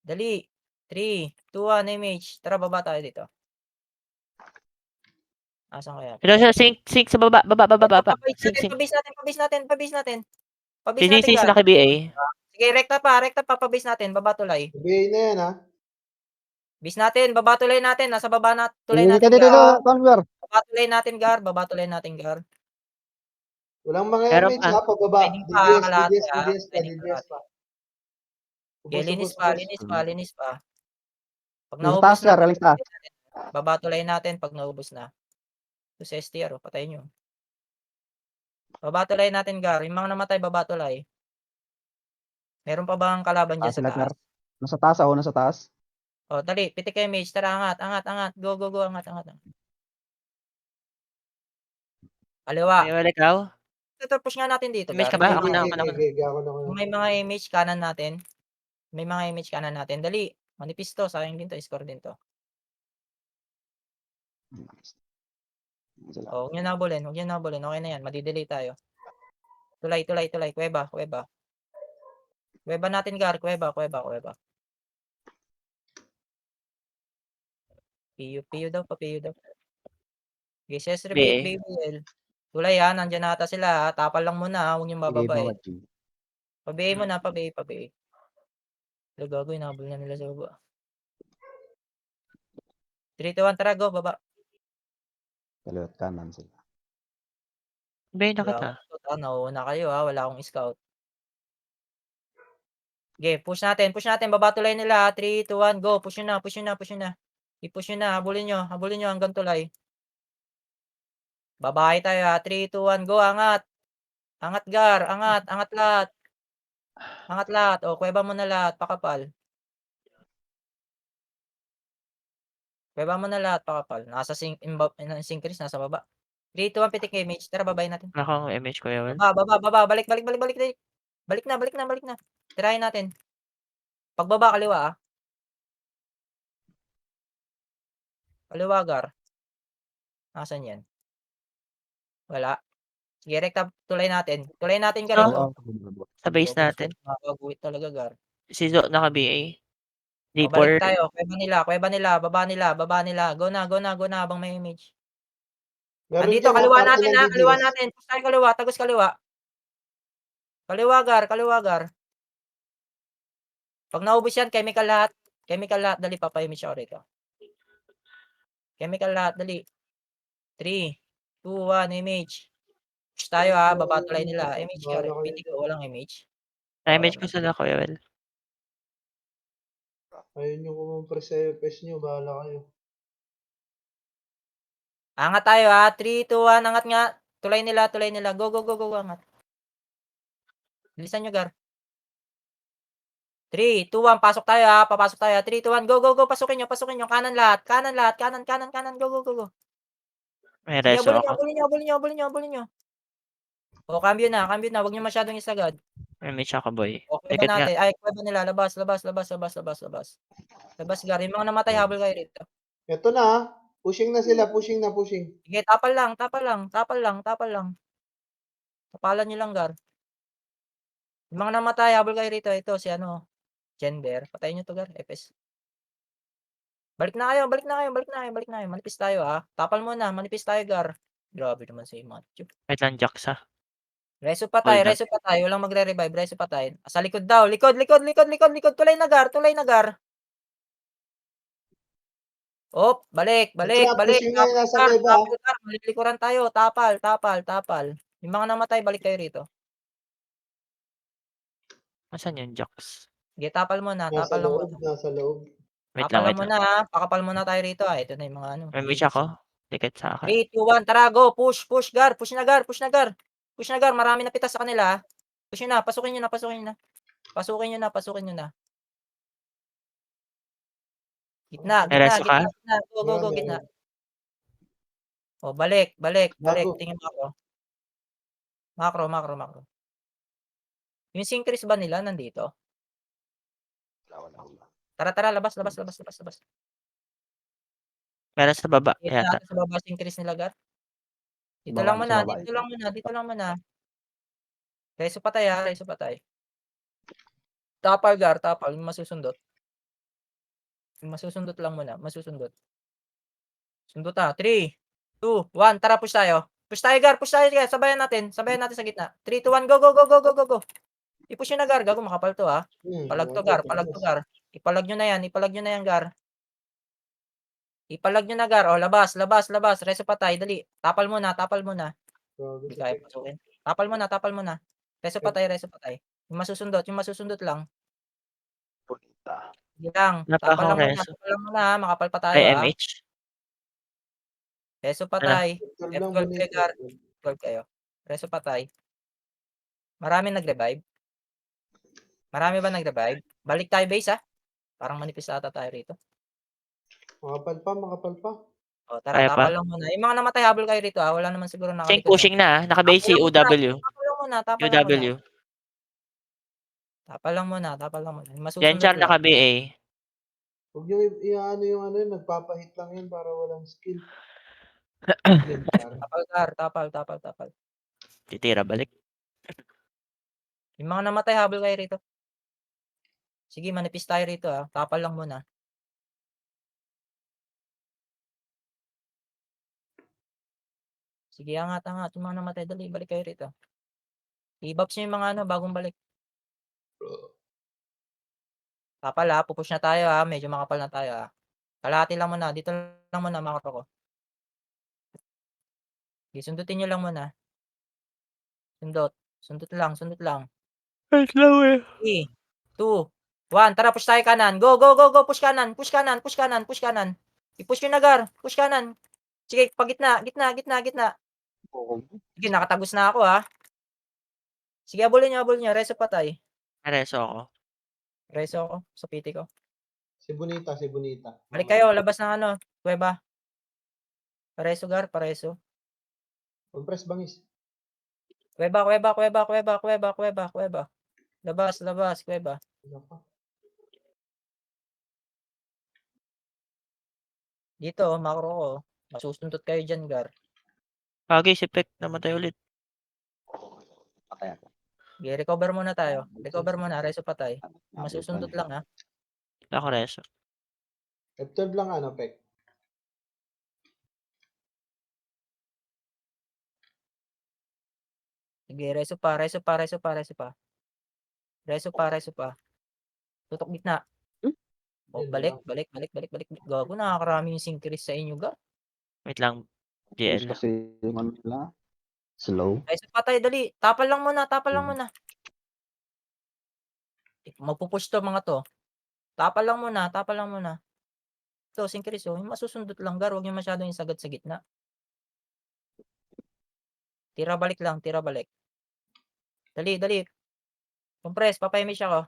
Dali. 3, 2, 1, image. Tara, baba tayo dito. Asan kaya? Ito siya, sink sa baba. Sink. Pabase natin. CDC sila kay BA. Sige, rekta pa, pabase natin, baba tulay. BA na yan, ha? Base natin, baba tulay natin, nasa baba na tulay natin. Dito, Conver. Baba tulay natin, Gar. Walang mga Meron MH, pa. ha? Pababa. Sliding pa, kalahati, ha? DDS pa. Okay, linis pa, linis pa, linis pa. Pag Yung naubos taas, Gar. Aling taas. babatulay natin pag naubos na. Ito sa STR, patayin nyo. Babatulay natin, Gar. Yung mga namatay, babatulay. Meron pa bang kalaban dyan Taas sa sila, Gar. taas? Nasa taas ako, nasa taas. O, dali, pitik kayo, mage. Tara, angat, angat, angat. Go, go, go, angat, angat. Kaliwa. May ikaw? Ito, push nga natin dito, Image Gar. ka ba? Okay, Ako na, okay, ako na, ako na. okay, okay, ako na. Kung may mga image kanan natin. May mga image kanan natin. Dali. Manipis to. Sayang din to. Score din to. Sila. O, huwag nyo nabulin. Huwag nyo nabulin. Okay na yan. Madidelay tayo. Tulay, tulay, tulay. Kuweba, kuweba. Kuweba natin, Gar. Kuweba, kuweba, kuweba. PU daw, pa-PU daw. Okay, ses repeat, BA. BBL. Tulay ha, nandiyan na ata sila ha. Tapal lang muna ha, huwag niyong Sige, bababain. bawat G. Pabiay mo na, pabiay, pabiay. Wala gago, inabol na nila sa baba. 3, 2, 1, tara, go, baba. Kaliwat kanan sila. Bay na Wala kita. akong scout ha, nauuna kayo ha, wala akong scout. Okay, push natin, baba tulay nila ha. 3, 2, 1, go, push nyo na, push nyo na, push nyo na. I-push nyo na, habulin nyo hanggang tulay. Babae tayo ha, 3, 2, 1, go, angat. Angat, Gar, angat, angat lahat. Angat lahat, o, kuweba mo na lahat, pakapal. Kuweba mo na lahat, pakapal. Nasa synchronous, nasa baba. 3, 2, 1, pitik kay image. Tara, babayin natin. Wala akong image, Kuya Will. Baba. Balik. Balik na. Tirahin natin. Pagbaba, kaliwa ah. Kaliwa, Gar. Nasaan yan? Wala. Sige, rekta, tulay natin. Tulay natin ka Ah. rito. Sa base natin. Nakakaguhit talaga, Gar. Si Zo naka-BA. O, balik D4. tayo. Kuweba nila. Baba nila. Go na, habang may image. Meron Andito, dyan, kaliwa party natin ng ha. Kaliwa DDS. natin. Push tayo kaliwa. Tagos kaliwa. Kaliwa, Gar. Pag naubos yan, chemical lahat. Dali, papayimage ako rito. Chemical lahat, dali. 3, 2, 1, image. Push tayo ha, baba tulay nila. Image ka, Bahala kayo pitik dyan. ko, walang image. Na-image ko sila, Kuya Will. Ayun yung kumumpress sa FPS nyo, bahala kayo. Angat tayo ha, 3, 2, 1, angat nga. Tulay nila. Go, angat. Bilisan nyo, Gar. 3, 2, 1, pasok tayo ha, papasok tayo. 3, 2, 1, go, pasukin nyo. Kanan lahat. Kanan, go. May Sige, reso ako. abulin nyo. O, cambio na, huwag nyo masyadong isagad. May image ako, boy. O, kuweba Ticket nga. natin. Ay, kuweba nila, labas. Labas, Gar. Yung mga namatay, habol kayo rito. Ito na ah. Pushing na sila, pushing. Sige, tapal lang. Tapalan nyo lang, Gar. Yung mga namatay, habol kayo rito. Ito, si Gender. Patayin nyo to, Gar. FS. Balik na kayo. Manipis tayo, ha. Tapal muna. Manipis tayo, Gar. Grabe naman si Matthew. Wait lang, Jax ha. Reso pa tayo. Walang magre-revive. Reso pa tayo. Sa likod daw. Likod. Tulay na, Gar. Op, balik. Pushing na yung nasa kuweba. Gar. Malilikuran tayo. Tapal. Yung mga namatay, balik kayo rito. Asan yung Jax? Sige, tapal muna. Nasa loob. Wait Tapal lang. lang muna, ha. Pakapal muna tayo rito, ha. Ito na yung mga May image ako. Ticket sa akin. 3, 2, 1, tara, go. Push, Gar. Push na, Gar. Marami na pitas sa kanila, ha. Push nyo na. Pasukin nyo na. Gitna. Reso ka? Go, gitna. O, balik. Bago. Tingin mo ako. Macro. Yung synchronous ba nila nandito? Tara, labas. Meron sa baba. Dito Yata. sa baba synchronous nila, Gar. Dito Baba lang na sa baba. dito lang muna. Reso patay, ha. Tapal, Gar. Yung masusundot. Lang muna. Sundot ha. 3, 2, 1. Tara, push tayo. Gar. Sabayan natin sa gitna. 3, 2, 1. Go. I-push nyo na, Gar. Gago, makapal to, ha. Palag to, Gar. Ipalag nyo na yan, Gar. Ipalag nyo na, Gar. O, labas. Reso patay. Dali. Tapal muna. Hindi kaya pasukin. Tapal muna. Reso patay. Yung masusundot lang. Sige lang. Wala pa Tapal akong lang muna. reso. Tapal lang muna ha. Makapal pa tayo Ay, ha. MH. Reso Ano? patay. F12 lang F12 bonito. kayo, Gar. F12 kayo. Reso patay. Marami nag-revive. Marami ba nag-revive? Balik tayo base ha. Parang manipis ata tayo rito. Makapal pa, makapal pa. O tara, Kaya pa? tapal lang muna. Yung mga namatay habol kayo rito ha. Wala naman siguro Sing nakalikod. pushing na, nakabase si UW. Tapal lang muna. Tapal lang muna. UW. Tapal lang muna. Tapal lang muna. Yan Masusunod Char lang. naka-BA. Huwag nyo yung ano yun, nagpapahit lang yun para walang skill. Game, Char. Tapal, Gar. Tapal, tapal, tapal. Titira balik. Yung mga namatay habol kayo rito. Sige, manipis tayo rito ha. Tapal lang muna. Sige, angat, angat. Yung mga namatay, dali, balik kayo rito. I-buffs nyo yung mga ano, bagong balik. Tapal ha, pupush na tayo ha. Medyo makapal na tayo ha. Kalahati lang muna. Dito lang muna, makapal ko. Okay, sundutin nyo lang muna. Sundot. Sundot lang, sundot lang. Wait lang eh. 3, 2, 1. Tara, push tayo kanan. Go, go, go, go. Push kanan, push kanan, push kanan, push kanan. I-push nyo na, Gar. Push kanan. Sige, pagitna, gitna, gitna, gitna. Sige, nakatagos na ako ha. Sige, abulin nyo. Reso patay. Nareso ako. Reso ako, sa piti ko. Si Bonita, si Bonita. Balik kayo, labas ng ano, kuweba. Pareso, Gar, pareso. Compress bangis. Kuweba. Labas, kuweba. Ano pa? Dito, makro ko. Masusundot kayo dyan, Gar. Kagi si Pek namatay ulit. Patay ako. Okay, recover muna tayo. Recover muna, reso patay. Masusundot lang ha. Wala ko reso. F12 lang ano, Pek. Sige, reso pa. Tutok gitna. Oh, balik. Gago, nakakarami yung synchris sa inyo, Gar. Wait lang. Push GL. kasi yung ano nila. Slow. Reso patay, dali. Tapal lang muna. Magpupush to mga to. Tapal lang muna. Ito, synchris oh. Yung masusundot lang, Gar. Huwag yung masyadong isagad sa gitna. Tira balik lang. Dali. Compress, papayimage ako.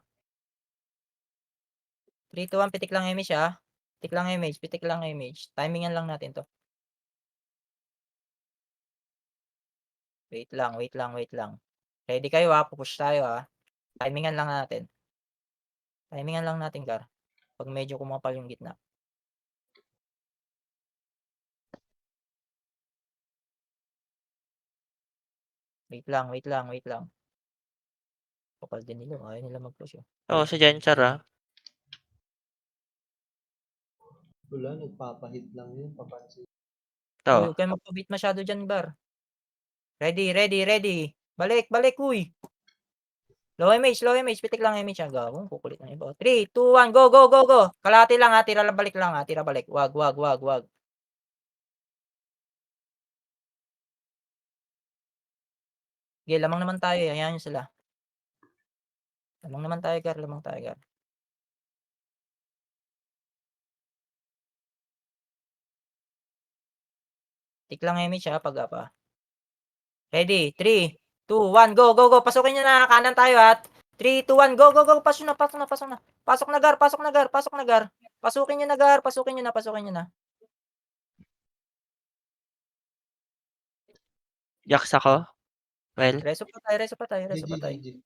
3, 2, 1, pitik lang image ha. Pitik lang image. Timingan lang natin to. Wait lang. Ready kayo ha, pupush tayo ha. Timingan lang natin, Gar. Pag medyo kumapal yung gitna. Wait lang. Kapal din nila, ayaw nila mag-push oh. Oo, si Jen Char ah. Wala, nagpapahit lang yun. Papansin. Ito. Uy, huwag kayo magpabit masyado dyan, Bar. Ready. Balik, uy. Low image. Pitik lang image. Gawang kukulit ng iba. 3, 2, 1, go. Kalahati lang ha. Tira balik. Wag. Okay, lamang naman tayo. Ayan nyo sila. Lamang naman tayo, Gar. Tik lang image ha. Pag apa. Ready. 3, 2, 1, go. Pasukin nyo na. Kanan tayo ha. 3, 2, 1, go. Pasok na. Pasok na, Gar. Pasukin nyo na, Gar. Pasukin nyo na. Jaks ako. Well, Reso patay. GG.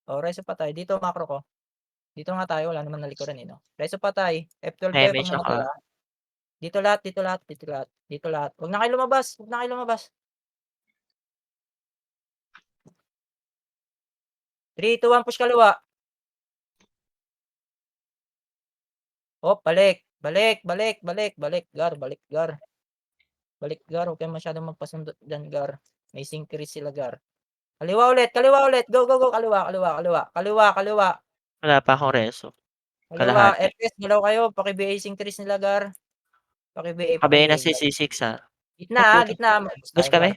Oh, reso patay. Dito macro ko. Dito nga tayo. Wala naman nalikuran no. Reso patay. F12 may kayo pag image ako. namatay ha. Dito lahat. Huwag na kayo lumabas. 3, 2, 1, push kaliwa. Oh, balik. Gar. Balik, Gar. Huwag kayo masyadong magpasundot dyan, Gar. May synchrist sila, Gar. Kaliwa ulit. Go. Kaliwa. Wala pa akong reso. Kaliwa. Kalahati. FS, galaw kayo. Paki-BA synchrist nila, Gar. Paki-BA. Kabayan na si C6 ah. Gitna. Push kami?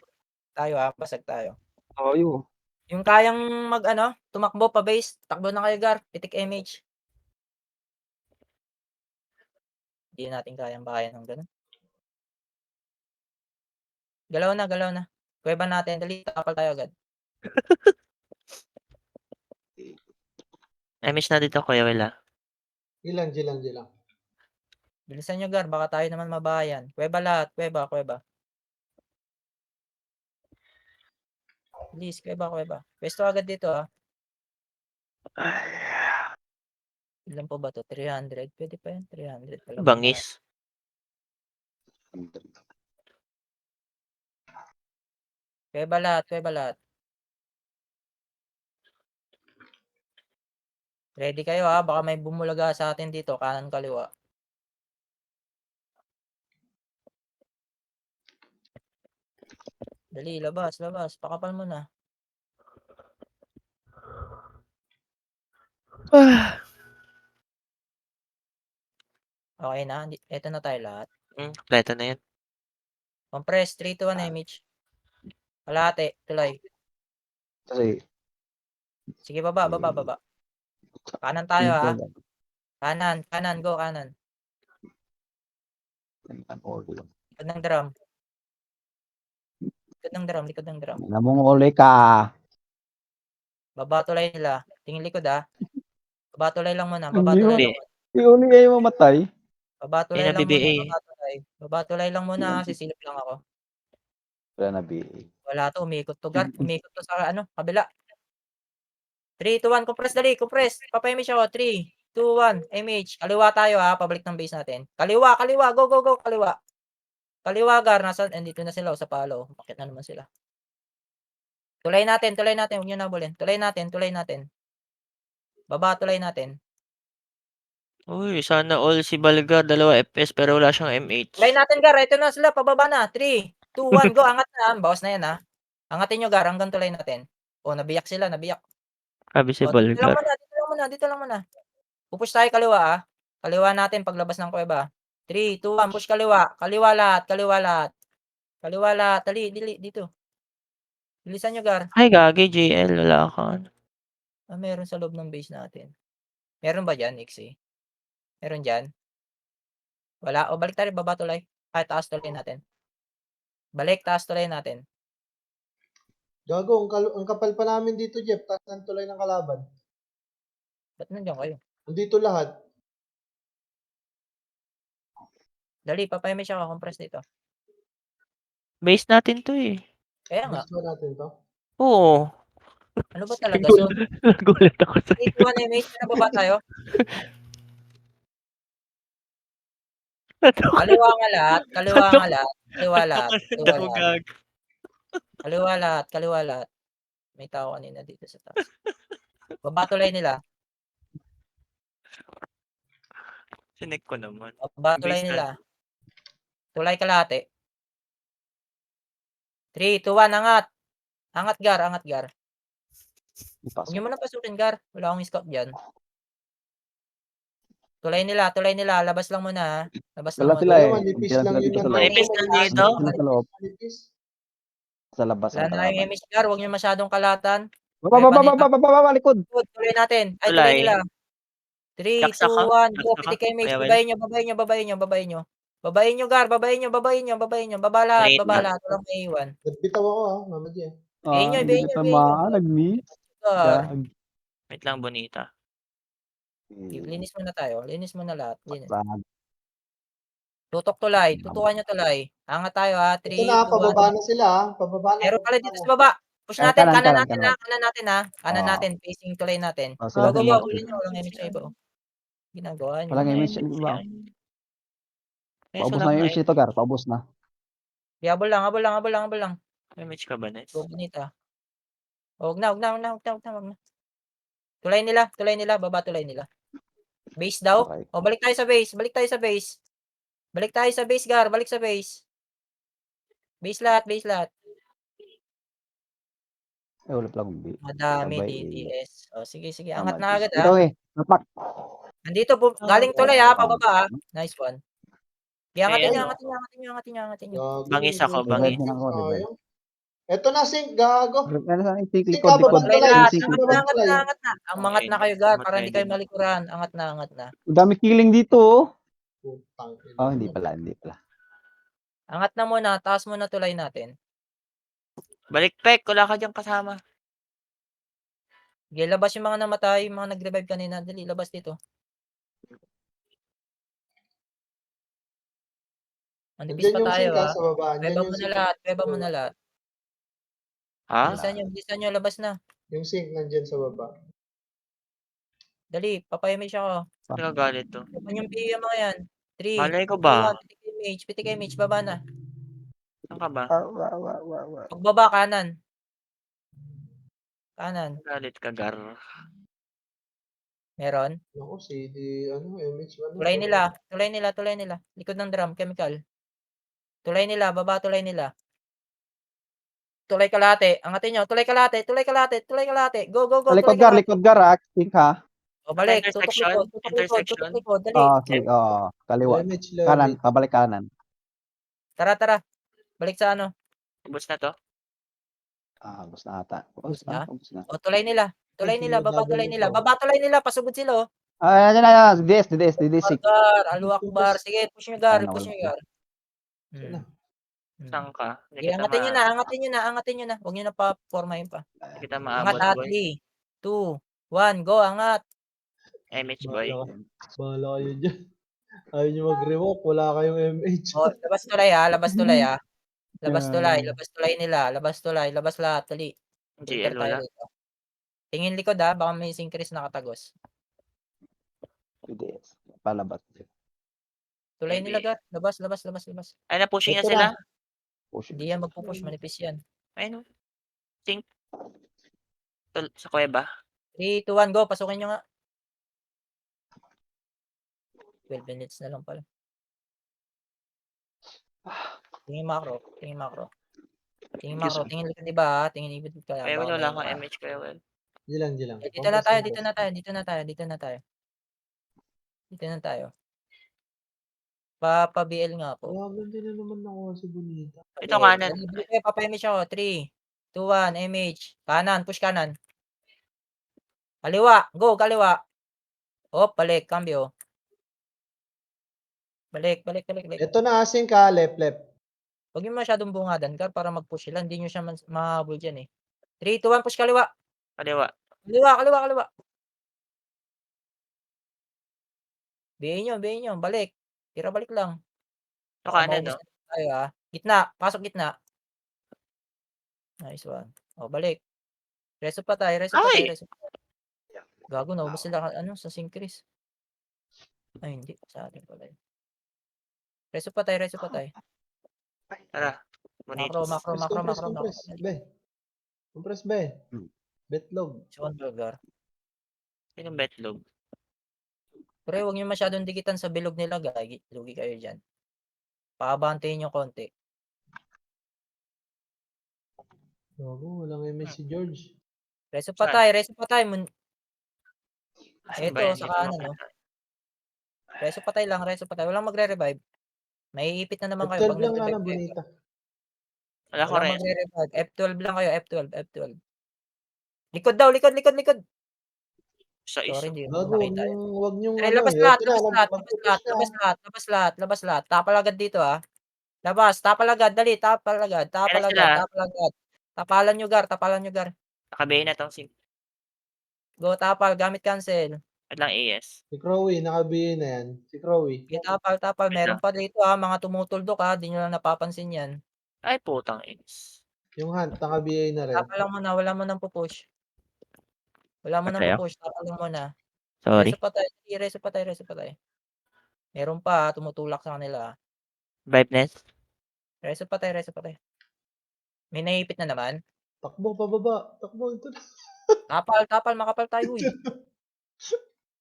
Basag tayo. Ayo. Yung kayang mag-ano, tumakbo pa base, takbo na kayo, Gar. Pitik MH. Hindi natin kayang bayan ng ganun. Galaw na, galaw na. Kuweba natin, dali, tapal tayo agad. MH na dito, Kuya Will, ah. Gilang, gilang, gilang. Bilisan nyo, Gar, baka tayo naman mabayan. Kuweba lahat, kuweba, kuweba. Please, kuweba, kuweba. Pwesto agad dito, ah. Ilan po ba to? 300? Pwede pa yan, 300 pa lang. Bangis. Kuweba lahat, kuweba lahat. Ready kayo, ha? Baka may bumulaga sa atin dito, kanan kaliwa. Dali, labas, labas. Pakapal mo na. Okay na, eto na tayo lahat. Kompleto na yan. Compress, 3 to 1 image. Kalahati, tuloy. Kasi, Sige, baba, baba, baba. Kanan tayo, ha? Kanan, kanan, go, kanan. Likod ng drum. Likod ng drum, likod ng drum. namong uli ka. Baba tulay nila. Tingin likod, ha? Baba tulay lang muna, baba tulay lang muna. Uli kayo mamatay. Baba tulay Yan ang lang muna, BBA. baba tulay. Baba tulay lang muna, sisilip lang ako. Wala na BA. Wala to, umikot to, Gar. Umikot to sa, ano, kabila. 3, 2, 1, compress, dali, compress. Papa-image ako, 3, 2, 1, image. Kaliwa tayo, ha? Pabalik ng base natin. Kaliwa, kaliwa, go, go, go, kaliwa. Kaliwa, Gar. Andito na sila, sa palo. Bakit na naman sila? Tulay natin, huwag nyo nabulin. Tulay natin, tulay natin. Baba, tulay natin. Uy, sana all si Balgar, 2 FPS pero wala siyang MH. Tulay natin, Gar. Ito na sila, pababa na. 3, 2, 1, go. Angat na, bawas na yan, ha. Angatin nyo, Gar, hanggang tulay natin. O, nabiyak sila, nabiyak. Sabi si O, dito lang Balgar. muna, dito lang muna, dito lang muna. Pupush tayo kaliwa, ha. Kaliwa natin paglabas ng kuweba. 3, 2, 1, push kaliwa. Kaliwa lahat, kaliwa lahat. Kaliwa lahat. Dali, dito. Bilisan nyo, Gar. Ay, gagi, JL, wala ka. Meron sa loob ng base natin. Meron ba dyan, Ixie? Meron dyan? Wala. O, balik tayo, baba tulay. Ay, taas tulay natin. Balik, taas tulay natin. Gago, ang kapal pa namin dito, Jeff. Taas ng tulay ng kalaban. Ba't nandiyan kayo? Andito lahat. Dali, papayamay siya ka-compress dito. Base natin to eh. Kaya nga. Gusto natin to. Oo. Ano ba talaga? So, Nagulat ako sa 8 to 1 image. Na baba tayo? Kaliwa nga lahat. Kaliwa nga lahat. Kaliwa lahat. Kaliwa lahat. Kaliwa lahat. Kaliwa lahat. May tao kanina dito sa taas. Baba tulay nila. Sinek ko naman. Baba tulay nila. Tulay kalahati. 3, 2, 1, angat. Angat, Gar. Angat, Gar. Huwag nyo muna pasukin, Gar. Wala akong scout dyan. Tulay nila. Labas lang muna, ha. Labas lang Wala muna. sila eh. Manipis lang yun. Manipis lang dito. Manipis. Sa labas Wala ang na yung kalaban. image, Gar. Huwag nyo masyadong kalatan. Baba, likod. Tuloy natin. Ay, Tulay. tuloy nila. 3, Yaksa 2, ka? 1. Go, Yaksa ka? pitik image. Kuya Will? Babayin nyo. Babayin nyo, Gar. Babayin nyo. Baba lahat. Wait. Walang may iwan. Nagbitaw ako, ha, Mama G. Bayin nyo. Nag-miss. Gar. Wait lang, Bonita. Linis muna tayo. Linis muna lahat. Linis. Tutok tulay. Tutukan nyo tulay. Angat tayo, ha. 3, Ito na, 2, 1. pababa na sila, ha. Pababa na. Meron pala dito sa baba. Push natin. Kanan, Kanan kanan. natin, ha. Kanan natin. Facing tulay natin. Sila Go. sila. Huli nyo. Walang image sa iba. Ginagawa nyo. Walang image sa iba. Paubos na yung image ito, Gar. Paubos na. Habol lang. Image ka ba, Nets? Go, Bonita. Huwag na. Tulay nila. Baba tulay nila. Base daw. Okay. O, balik tayo sa base. Balik tayo sa base, Gar. Balik sa base. Base lahat. Ulit lang. Madami Sabay. DDS. O, sige. Angat na agad, ha. Ito eh. Napak. Nandito, galing tulay, ha. Pababa, ha. Nice one. Angatin Ayan. nyo. Gago, Bangis ako, revive bangis. na sayang. Eto na, Sink. Gago. Ano sa Sink, likod, likod. bababa Tulay tulay. na, Yung Sink, sikip. bababa angat tulay. na, angat na. Ang mangat na kayo, Gar, para hindi kayo Matay din. malikuran. Angat na, angat na. Ang dami killing dito, oh. Putang ina Oh, mo. hindi pala, hindi pala. Angat na muna, taas muna tulay natin. Balik, Pek. Wala ka diyang kasama. Sige, labas yung mga namatay, yung mga nag-revive kanina. Dali, labas dito. Manipis Nandiyan pa yung tayo, Sink ha, ha. sa baba. Nandiyan Beba yung mo na Sink. lahat, beba mo na lahat. Ha? Bilisan nyo, labas na. Yung Sink nandyan sa baba. Dali, papayamage ako. Nagagalit to. Open yung PA mga yan. 3, Malay ko 2, ba? 1, pitik image, baba na. Saan ka ba? Pagbaba, kanan. Kanan. Galit ka, Gar. Meron. Naku, CD, MH, Tulay nila. Likod ng drum, chemical. Tulay nila, baba tulay nila. Tulay kalate. Angatin nyo, tulay kalate. Go, Sa likod, tulay kalate. Gar, ah. Sink, ha. O, balik. Tutok Intersection. likod. Dali. Sige, kaliwa. MH, low Kanan, MH. pabalik kanan. Tara. Balik sa ano. Ubus na to? Ubus na ata. Ubus na? Ubus na. O, tulay nila. Baba tulay nila. Pasugod sila, o. Ayan na, DDS, sink. Akbar, Allahu Akbar. Sige, push nyo, Gar. Ano, wala. Saan ka? Hindi Sige, kita angatin nyo na. Huwag nyo na pa-formahin pa. Hindi kita Angat maabot, na, boy. 3, 2, 1, go, angat. MH, boy. Bahala kayo dyan. Ayaw nyo mag-revoke. Wala kayong MH. O, labas tulay, ha. Labas tulay nila. Labas lahat. Dali. GL Filter tayo wala. rito. Tingin likod, ha. Baka may syncrease nakatagos. DDS. Palabas. Tulay nila, Maybe. Gar. Labas. Ay, na-pushing na Ito sila. Push. Hindi yan magpupush. Manipis yan. Ayun, Sink. Sa kuweba. 3, 2, 1, go. Pasukin nyo nga. 12 minutes na lang pala. Tingin macro. Tingin likod, diba, ha? Tingin ibig ka. Kaya baka wala may akong mga- MH, kaya well. Di lang. Dito na tayo. Pa-BL nga po. Grabe din na naman nakuha si Bonita. Ito kanan. Papayamage ako. 3, 2, 1, MH. Kanan, push kanan. Kaliwa, go, kaliwa. Op, balik, cambio. Balik. Ito na, Sink ha, left. Huwag nyo masyadong bungadan, Gar, para mag-push sila. Hindi nyo siya mahabol dyan, eh. 3, 2, 1, push kaliwa. Kaliwa. Kaliwa. Bihin nyo, balik. Tira balik lang. Ito kanan, Maubos no? na tayo, ha. Gitna, pasok gitna. Nice one. O, balik. Reso pa tayo. Gago, naubos sila sa syncrease. Ay, hindi. Sa atin pala yun. Reso pa tayo. Tara. Bonito. Macro. Compress. Compress, be. Betlog. Gar. Sinong betlog? Pero huwag nyo masyadong dikitan sa bilog nila, gagi. Lugi kayo dyan. Paabantayin nyo konti. Gago, walang MH si George. Reso pa tayo. Saan Ito, ba yan? sa kanan, no? Reso pa tayo. Walang magre-revive. May ipit na naman kayo. F12 Pag lang na nag-revive kayo. Bonita. Wala ko Walang rin. magre-revive. F12 lang kayo. F12. Likod daw. Likod. Sa Sorry, iso. hindi. Gago, wag niyong Ay, labas lahat. Ito na, Tapal agad dito, ha. Tapal agad. Dali, tapal agad. sila? Tapalan nyo, Gar. Nakabayin na tong Sink. Go, tapal. Gamit cancel. At lang AS. Si Crowy, nakabihin na yan. Si Crowy. Sige, tapal. Meron pa dito, ha. Mga tumutuldok, ha. Di nyo lang napapansin yan. Ay, putang ins. Yung Hunt, nakabihin na rin. Tapal lang muna. Wala mo nang pupush. Tapal lang muna. Sorry. Reso pa tayo. Meron pa, tumutulak sa kanila. Vibeness. Reso pa tayo. May naipit na naman. Takbo, pababa. Takbo, ito na. Tapal, makapal tayo, uy.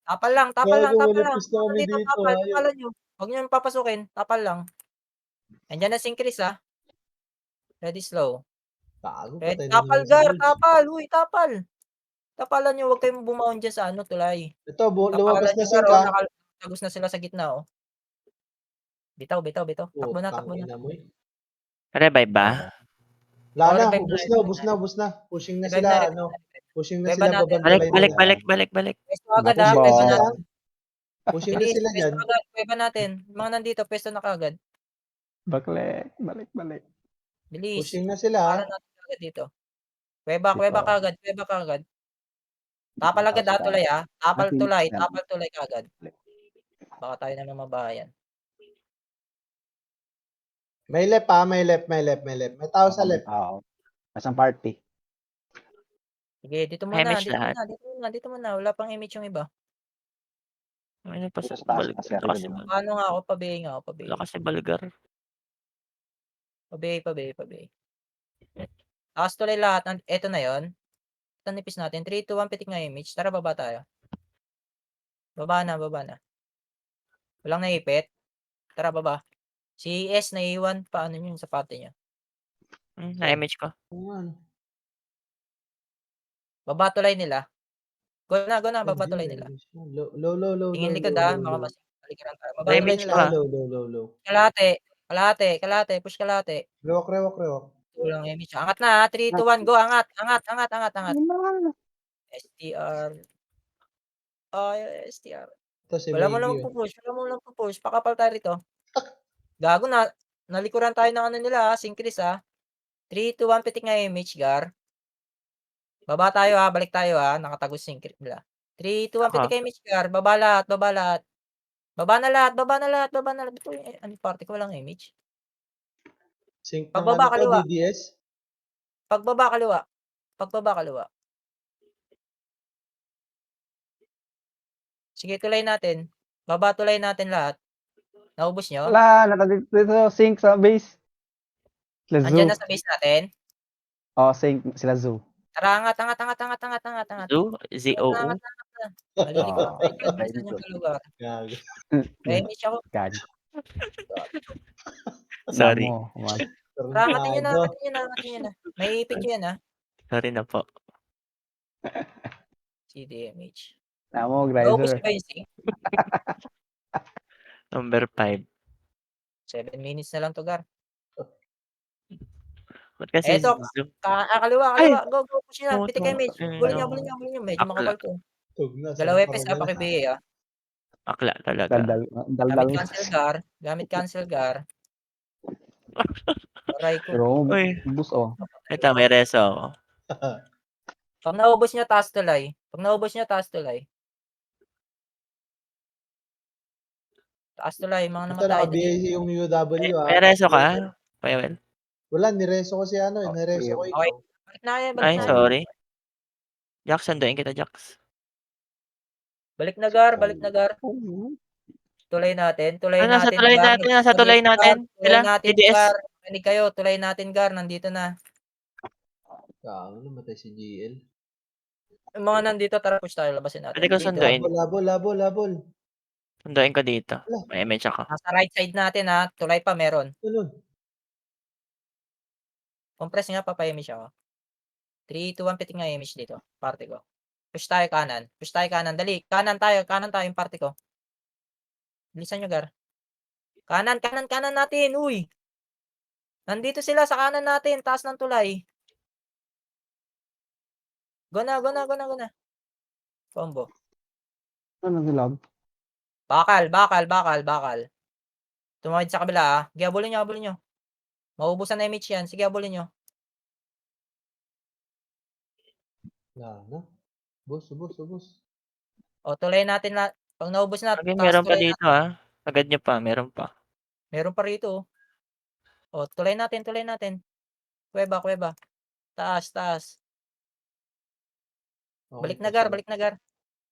Tapal lang. Malapis na kami Dito, dito. tapalan nyo. Huwag nyo papasukin, tapal lang. Andiyan na syncrease, ha. Ready, slow. Tago, Ready, patay na tapal, naman si Gar, George. tapal, uy, tapal. Tapalan nyo, huwag kayong bumaon dyan sa tulay. Ito, lumabas na Gar, Sink ha. nakatagos na sila sa gitna, oh. Bitaw. Takbo na. Ina mo eh. Revive ba? Wala na, revive ubus na, na, revive ubus na. na, ubus na. Pushing na Revive sila, na, revive ano. na. Pushing na Revive sila, natin. Balik, babantulay balik, nila. balik, balik, balik. Pwesto agad Naku, ha, Pushing na kuweba sila. natin. Pushing na Bilis, sila dyan. pwesto agad, kuweba natin. Mga nandito, pwesto na kaagad. Balik. Balik. Bilis. Pushing na sila. Para natin agad dito. Kuweba Dito. kaagad, kuweba kaagad. Tapal agad ha, tulay ha. Tapal Natin tulay, yan. tapal tulay kaagad. Baka tayo na mabayan. May left ha, may left. May tao sa left. Oo. Masang party. Sige, dito High muna, match lahat. dito muna. Wala pang image yung iba. Ano pa sa Sa taas balik? kasi Wala kasi, rin. Paano nga ako, pabay nga ako, pabay. wala kasi balgar. Pabay. Takas tulay lahat. Eto na yon. Ito nipis natin. 3, 2, 1, pitik nga image. Tara, baba tayo. Baba na. Walang naipit. Tara, baba. Si S naiiwan. Paano yung sapato niya? Na-image ko. Ayan. Baba tulay nila. Go na. Baba tulay nila. Low. Tingin likod ha. Baka mas balikan tayo. Baba tulay Image nila. ko, ha? Low. Kalate. Push kalate. Rewak. Walang image. Angat na ha. 3, 2, 1. Go. Angat. STR. STR. Ito si Wala mo Maggie. lang pupush. Pakapal tayo rito. Gago na. Nalikuran tayo ng ano nila ha. Syncris ha. 3, 2, 1. Pitik nga image, Gar. Baba tayo ha. Balik tayo ha. Nakatagos syncris nila. 3, 2, 1. Pitik nga image, Gar. Baba lahat. Baba na lahat. Ito yung party ko. Walang image. Sync ng Pagbaba, ano to, kaliwa. DDS. Pagbaba kaliwa. Sige, tulay natin. Baba tulay natin lahat. Naubos nyo? Wala. Dito sync sa base. Sila Zoo. Andyan na sa base natin. Sync sila Zoo. Tara, angat. Zoo? Z-O-O? Nalilikot Oo. tayo. Bilisan nyo sa lugar. Gago. Image ako. God. Sorry. Tara, angatin nyo na. May ipit yun ha. Sorry na po. CDMH. Namo, Naubos Grizer. ba yung sync? Number 5. 7 minutes na lang to, Gar. Ba't kasi Eto, Zoo? kaliwa. Ay! Go. Push nyo na. Pitik kayo, image. Bulin nyo. Medyo Akla. makapal to. Tug na. Dalawa pes ha, pakibigay ha. Akla talaga. Daldal. Gamit cancel, Gar. Aray ko. Pero Uy. bus Ito, may reso ako. Pag naubos nyo, taas tulay. Taas tulay, mga Ito, namatay. naka-BAC yung UW ha. May reso ka? Payawel? Wala, nireso ko si ano, nireso ko ikaw. Okay. Balik na kayo, Ay, sorry. Jax, sanduin kita, Jax. Balik na, Gar. Tulay natin. Nasa tulay natin. Sila, DDS. Gar. Rinig kayo, tulay natin, Gar. Nandito na. Gago, namatay si GL. Yung mga nandito, tara push tayo, labasin natin. Pwede ko sunduin. Labol. Sunduin ko dito. May image ako. Nasa right side natin ha. Tulay pa meron. Tulog. Compress nga, papayimage ako. 3, 2, 1, pitik nga image dito. Party ko. Push tayo kanan. Dali. Kanan tayo yung party ko. Bilisan nyo, Gar. Kanan natin. Uy. Nandito sila sa kanan natin. Taas ng tulay. Go na. Combo. Ano nilag? Bakal. Tumawid sa kabila ha. Sige, abulin nyo. Maubusan na image yan. Sige, abulin nyo. Na. Ubus. O, tulay natin na. Pag naubos na, Okay, taas meron pa tulay dito ha. Agad nyo pa, meron pa. Meron pa rito. O, tulay natin. Kuweba. Taas. Balik na, Gar.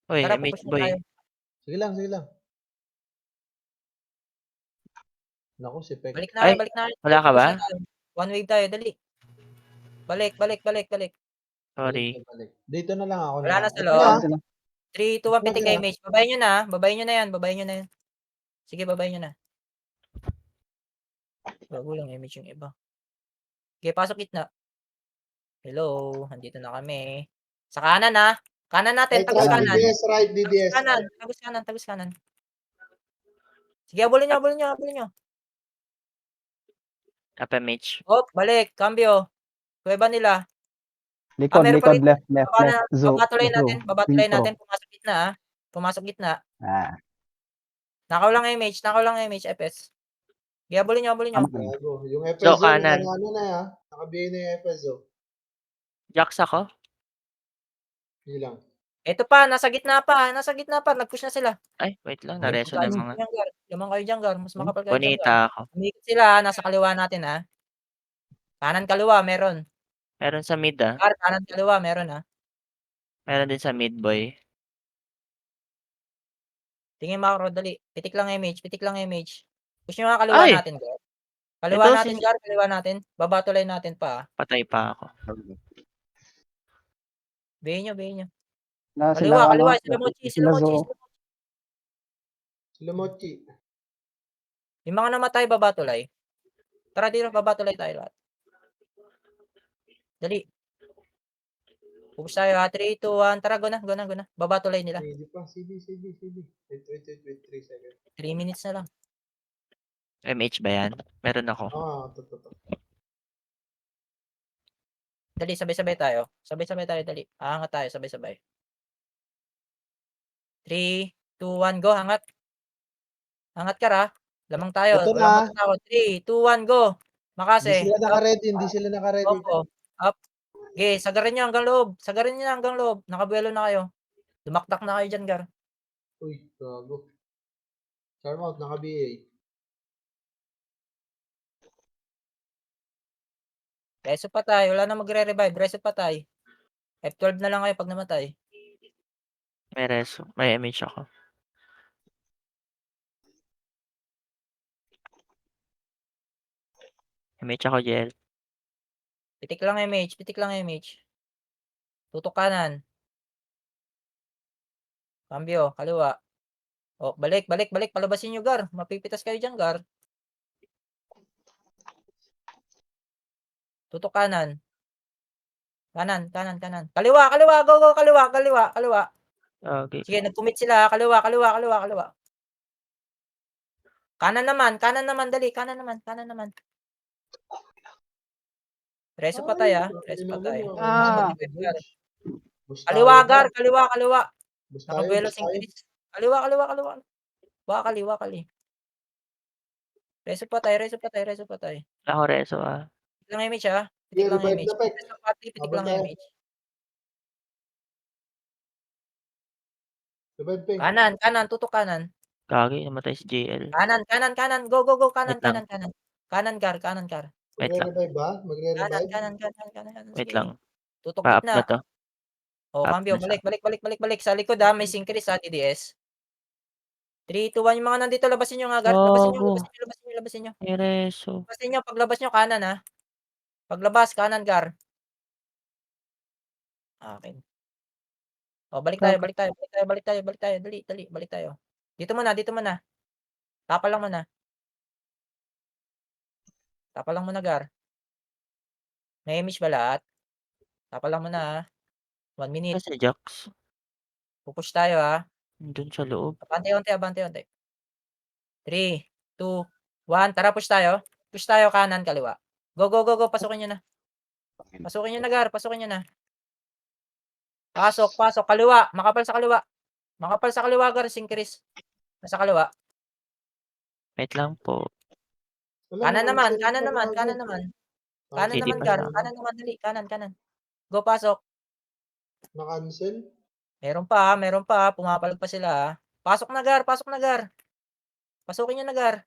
Uy, Tara, image pupush na boy. tayo. Sige lang. Naku, si Pek. Balik Ay, na. wala ka ba? One wave tayo, dali. Balik. Sorry. Balik. Dito na lang ako. Wala na sa Ito loob. 3, 2, 1, Wala pitik na. image. Babayin nyo na. Babayin nyo na yan. Sige, babayin nyo na. Bago lang image yung iba. Okay, pasok gitna. Hello, andito na kami. Sa kanan ha. Kanan natin, tagos kanan. Right, DDS. Tagos kanan. Sige, abulin nyo. Apa image. Hop, balik, cambio. Kuweba nila. Likod, meron pa likod, rito. left, left, left. Zoo, Babatuloy zoo. natin, babatuloy Intro. natin. Pumasok gitna, Pumasok gitna. Ah, Nakaw lang MH, FS. Sige, habulin nyo. tama ka. Gago. Yung So, FSO, kanan. ano na ya. Nakabihin na yung FSO. Jacks ako. Yun lang. Ito pa, nasa gitna pa. Nag-push na sila. Ay, wait lang. Ayun, Nareso na yung mga. Lamang kayo dyan, Gar. Mas makapal kayo dyan, Gar. Bonita ako. Umikot sila, nasa kaliwa natin, Kanan, kaliwa, meron. Meron sa mid Gar, kanan, kaliwa, meron, Meron din sa mid boy. Tingin macro, dali. Pitik lang MH. Push nyo nga kaliwa Ay! natin, Gar. Kaliwa Ito, natin, Gar. Kaliwa natin. Babatulay natin pa, Patay pa ako. Bayin nyo. Na Kaliwa, sila, sila Mochi. sila zoo. Sila Mochi. Yung mga namatay, babatulay. Tara dito, babatulay tayo lahat. Dali. Push tayo, 3, 2, 1. Tara, go na. Babatulay nila. CD pa. CD. Wait, 3 seconds. 3 minutes na lang. MH ba yan? Meron ako. To. Dali, sabay-sabay tayo. Dali. Aangat tayo, sabay-sabay. 3, 2, 1, go. Angat ka, Lamang tayo. Ito Walang na. matakot. 3, 2, 1, go. Makase. Hindi sila naka-ready. Opo. Up. Okay, sagarin nyo hanggang loob. Nakabuelo na kayo. Dumaktak na kayo dyan, Gar. Uy, gago. Charmout, naka-BA. Reso pa tayo. Wala na magre-revive. Reso pa tayo. F12 na lang kayo pag namatay. May reso. May MH ako. MH ako, JL. Pitik lang MH. Tutok kanan. Cambio, kaliwa. O, balik. Palabasin nyo, Gar. Mapipitas kayo dyan, Gar. Tutok kanan. Kanan. Kaliwa. Go. Kaliwa. Okay. Sige, nag-commit sila. Kaliwa. Kanan naman. Dali. Kanan naman. Reso pa tayo, Kaliwa, Gar. Kaliwa. Nakabuelo sing Chris. Kaliwa. Kali. Reso pa tayo. Ako reso, Pitik lang image, Pitik lang image. Kanan. Tutok kanan. Kagi, namatay si JL. Kanan. Go. Kanan. Wait lang. Kanan, Gar. Wait lang. Magre-revive ba? Magre-revive? Kanan. Wait Sige. lang. Tutok Pa-up gitna. na to. O, Up cambio. na siya. Balik. Sa likod, may synchrist, TDS. 3, 2, 1. Yung mga nandito, labasin nyo nga, Gar. Gago. Labasin nyo. May reso. Labasin nyo. Paglabas nyo, kanan, Paglabas, kanan, Gar. Okay. O, balik tayo. Dali. Balik tayo. Dito muna. Tapal lang muna, Gar. May image ba lahat? Tapal lang muna, 1 minute. Kasi Jax. Pupush tayo, Doon sa loob. Abante. 3, 2, 1. Tara, push tayo. Kanan, kaliwa. Go. Pasukin nyo na, Gar. Pasok. Kaliwa. Makapal sa kaliwa, Gar. Synchrist. Nasa kaliwa. Wait lang po. Kanan naman, Gar. Dali. Kanan. Go, pasok. Na-cancel? Meron pa. Pumapalag pa sila, Pasok na, Gar. Pasukin nyo na, Gar.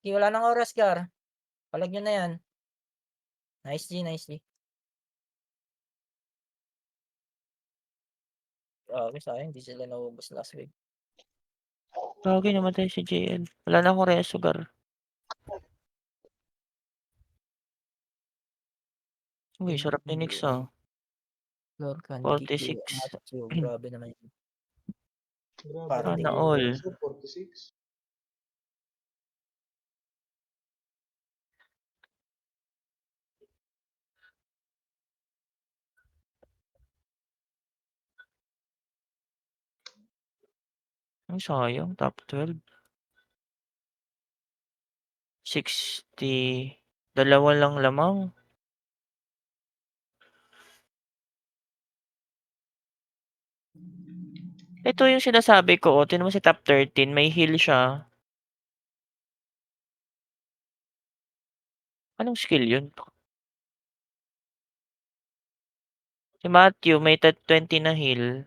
Wala nang oras, Gar. Palag nyo na yan. Nice G. Grabe, sayang. Hindi sila naubos last week. Kagi, namatay si JL. Wala na akong reso, Gar. Uy, sarap ni Nix, Lord, 46. Grabe naman yun. Grabe. Sana all. 46. Ang sayang, top 12. 60. Dalawa lang lamang. Ito yung sinasabi ko, oh, tignan mo si top 13, may heal siya. Anong skill yun? Si Matthew may 20 na heal.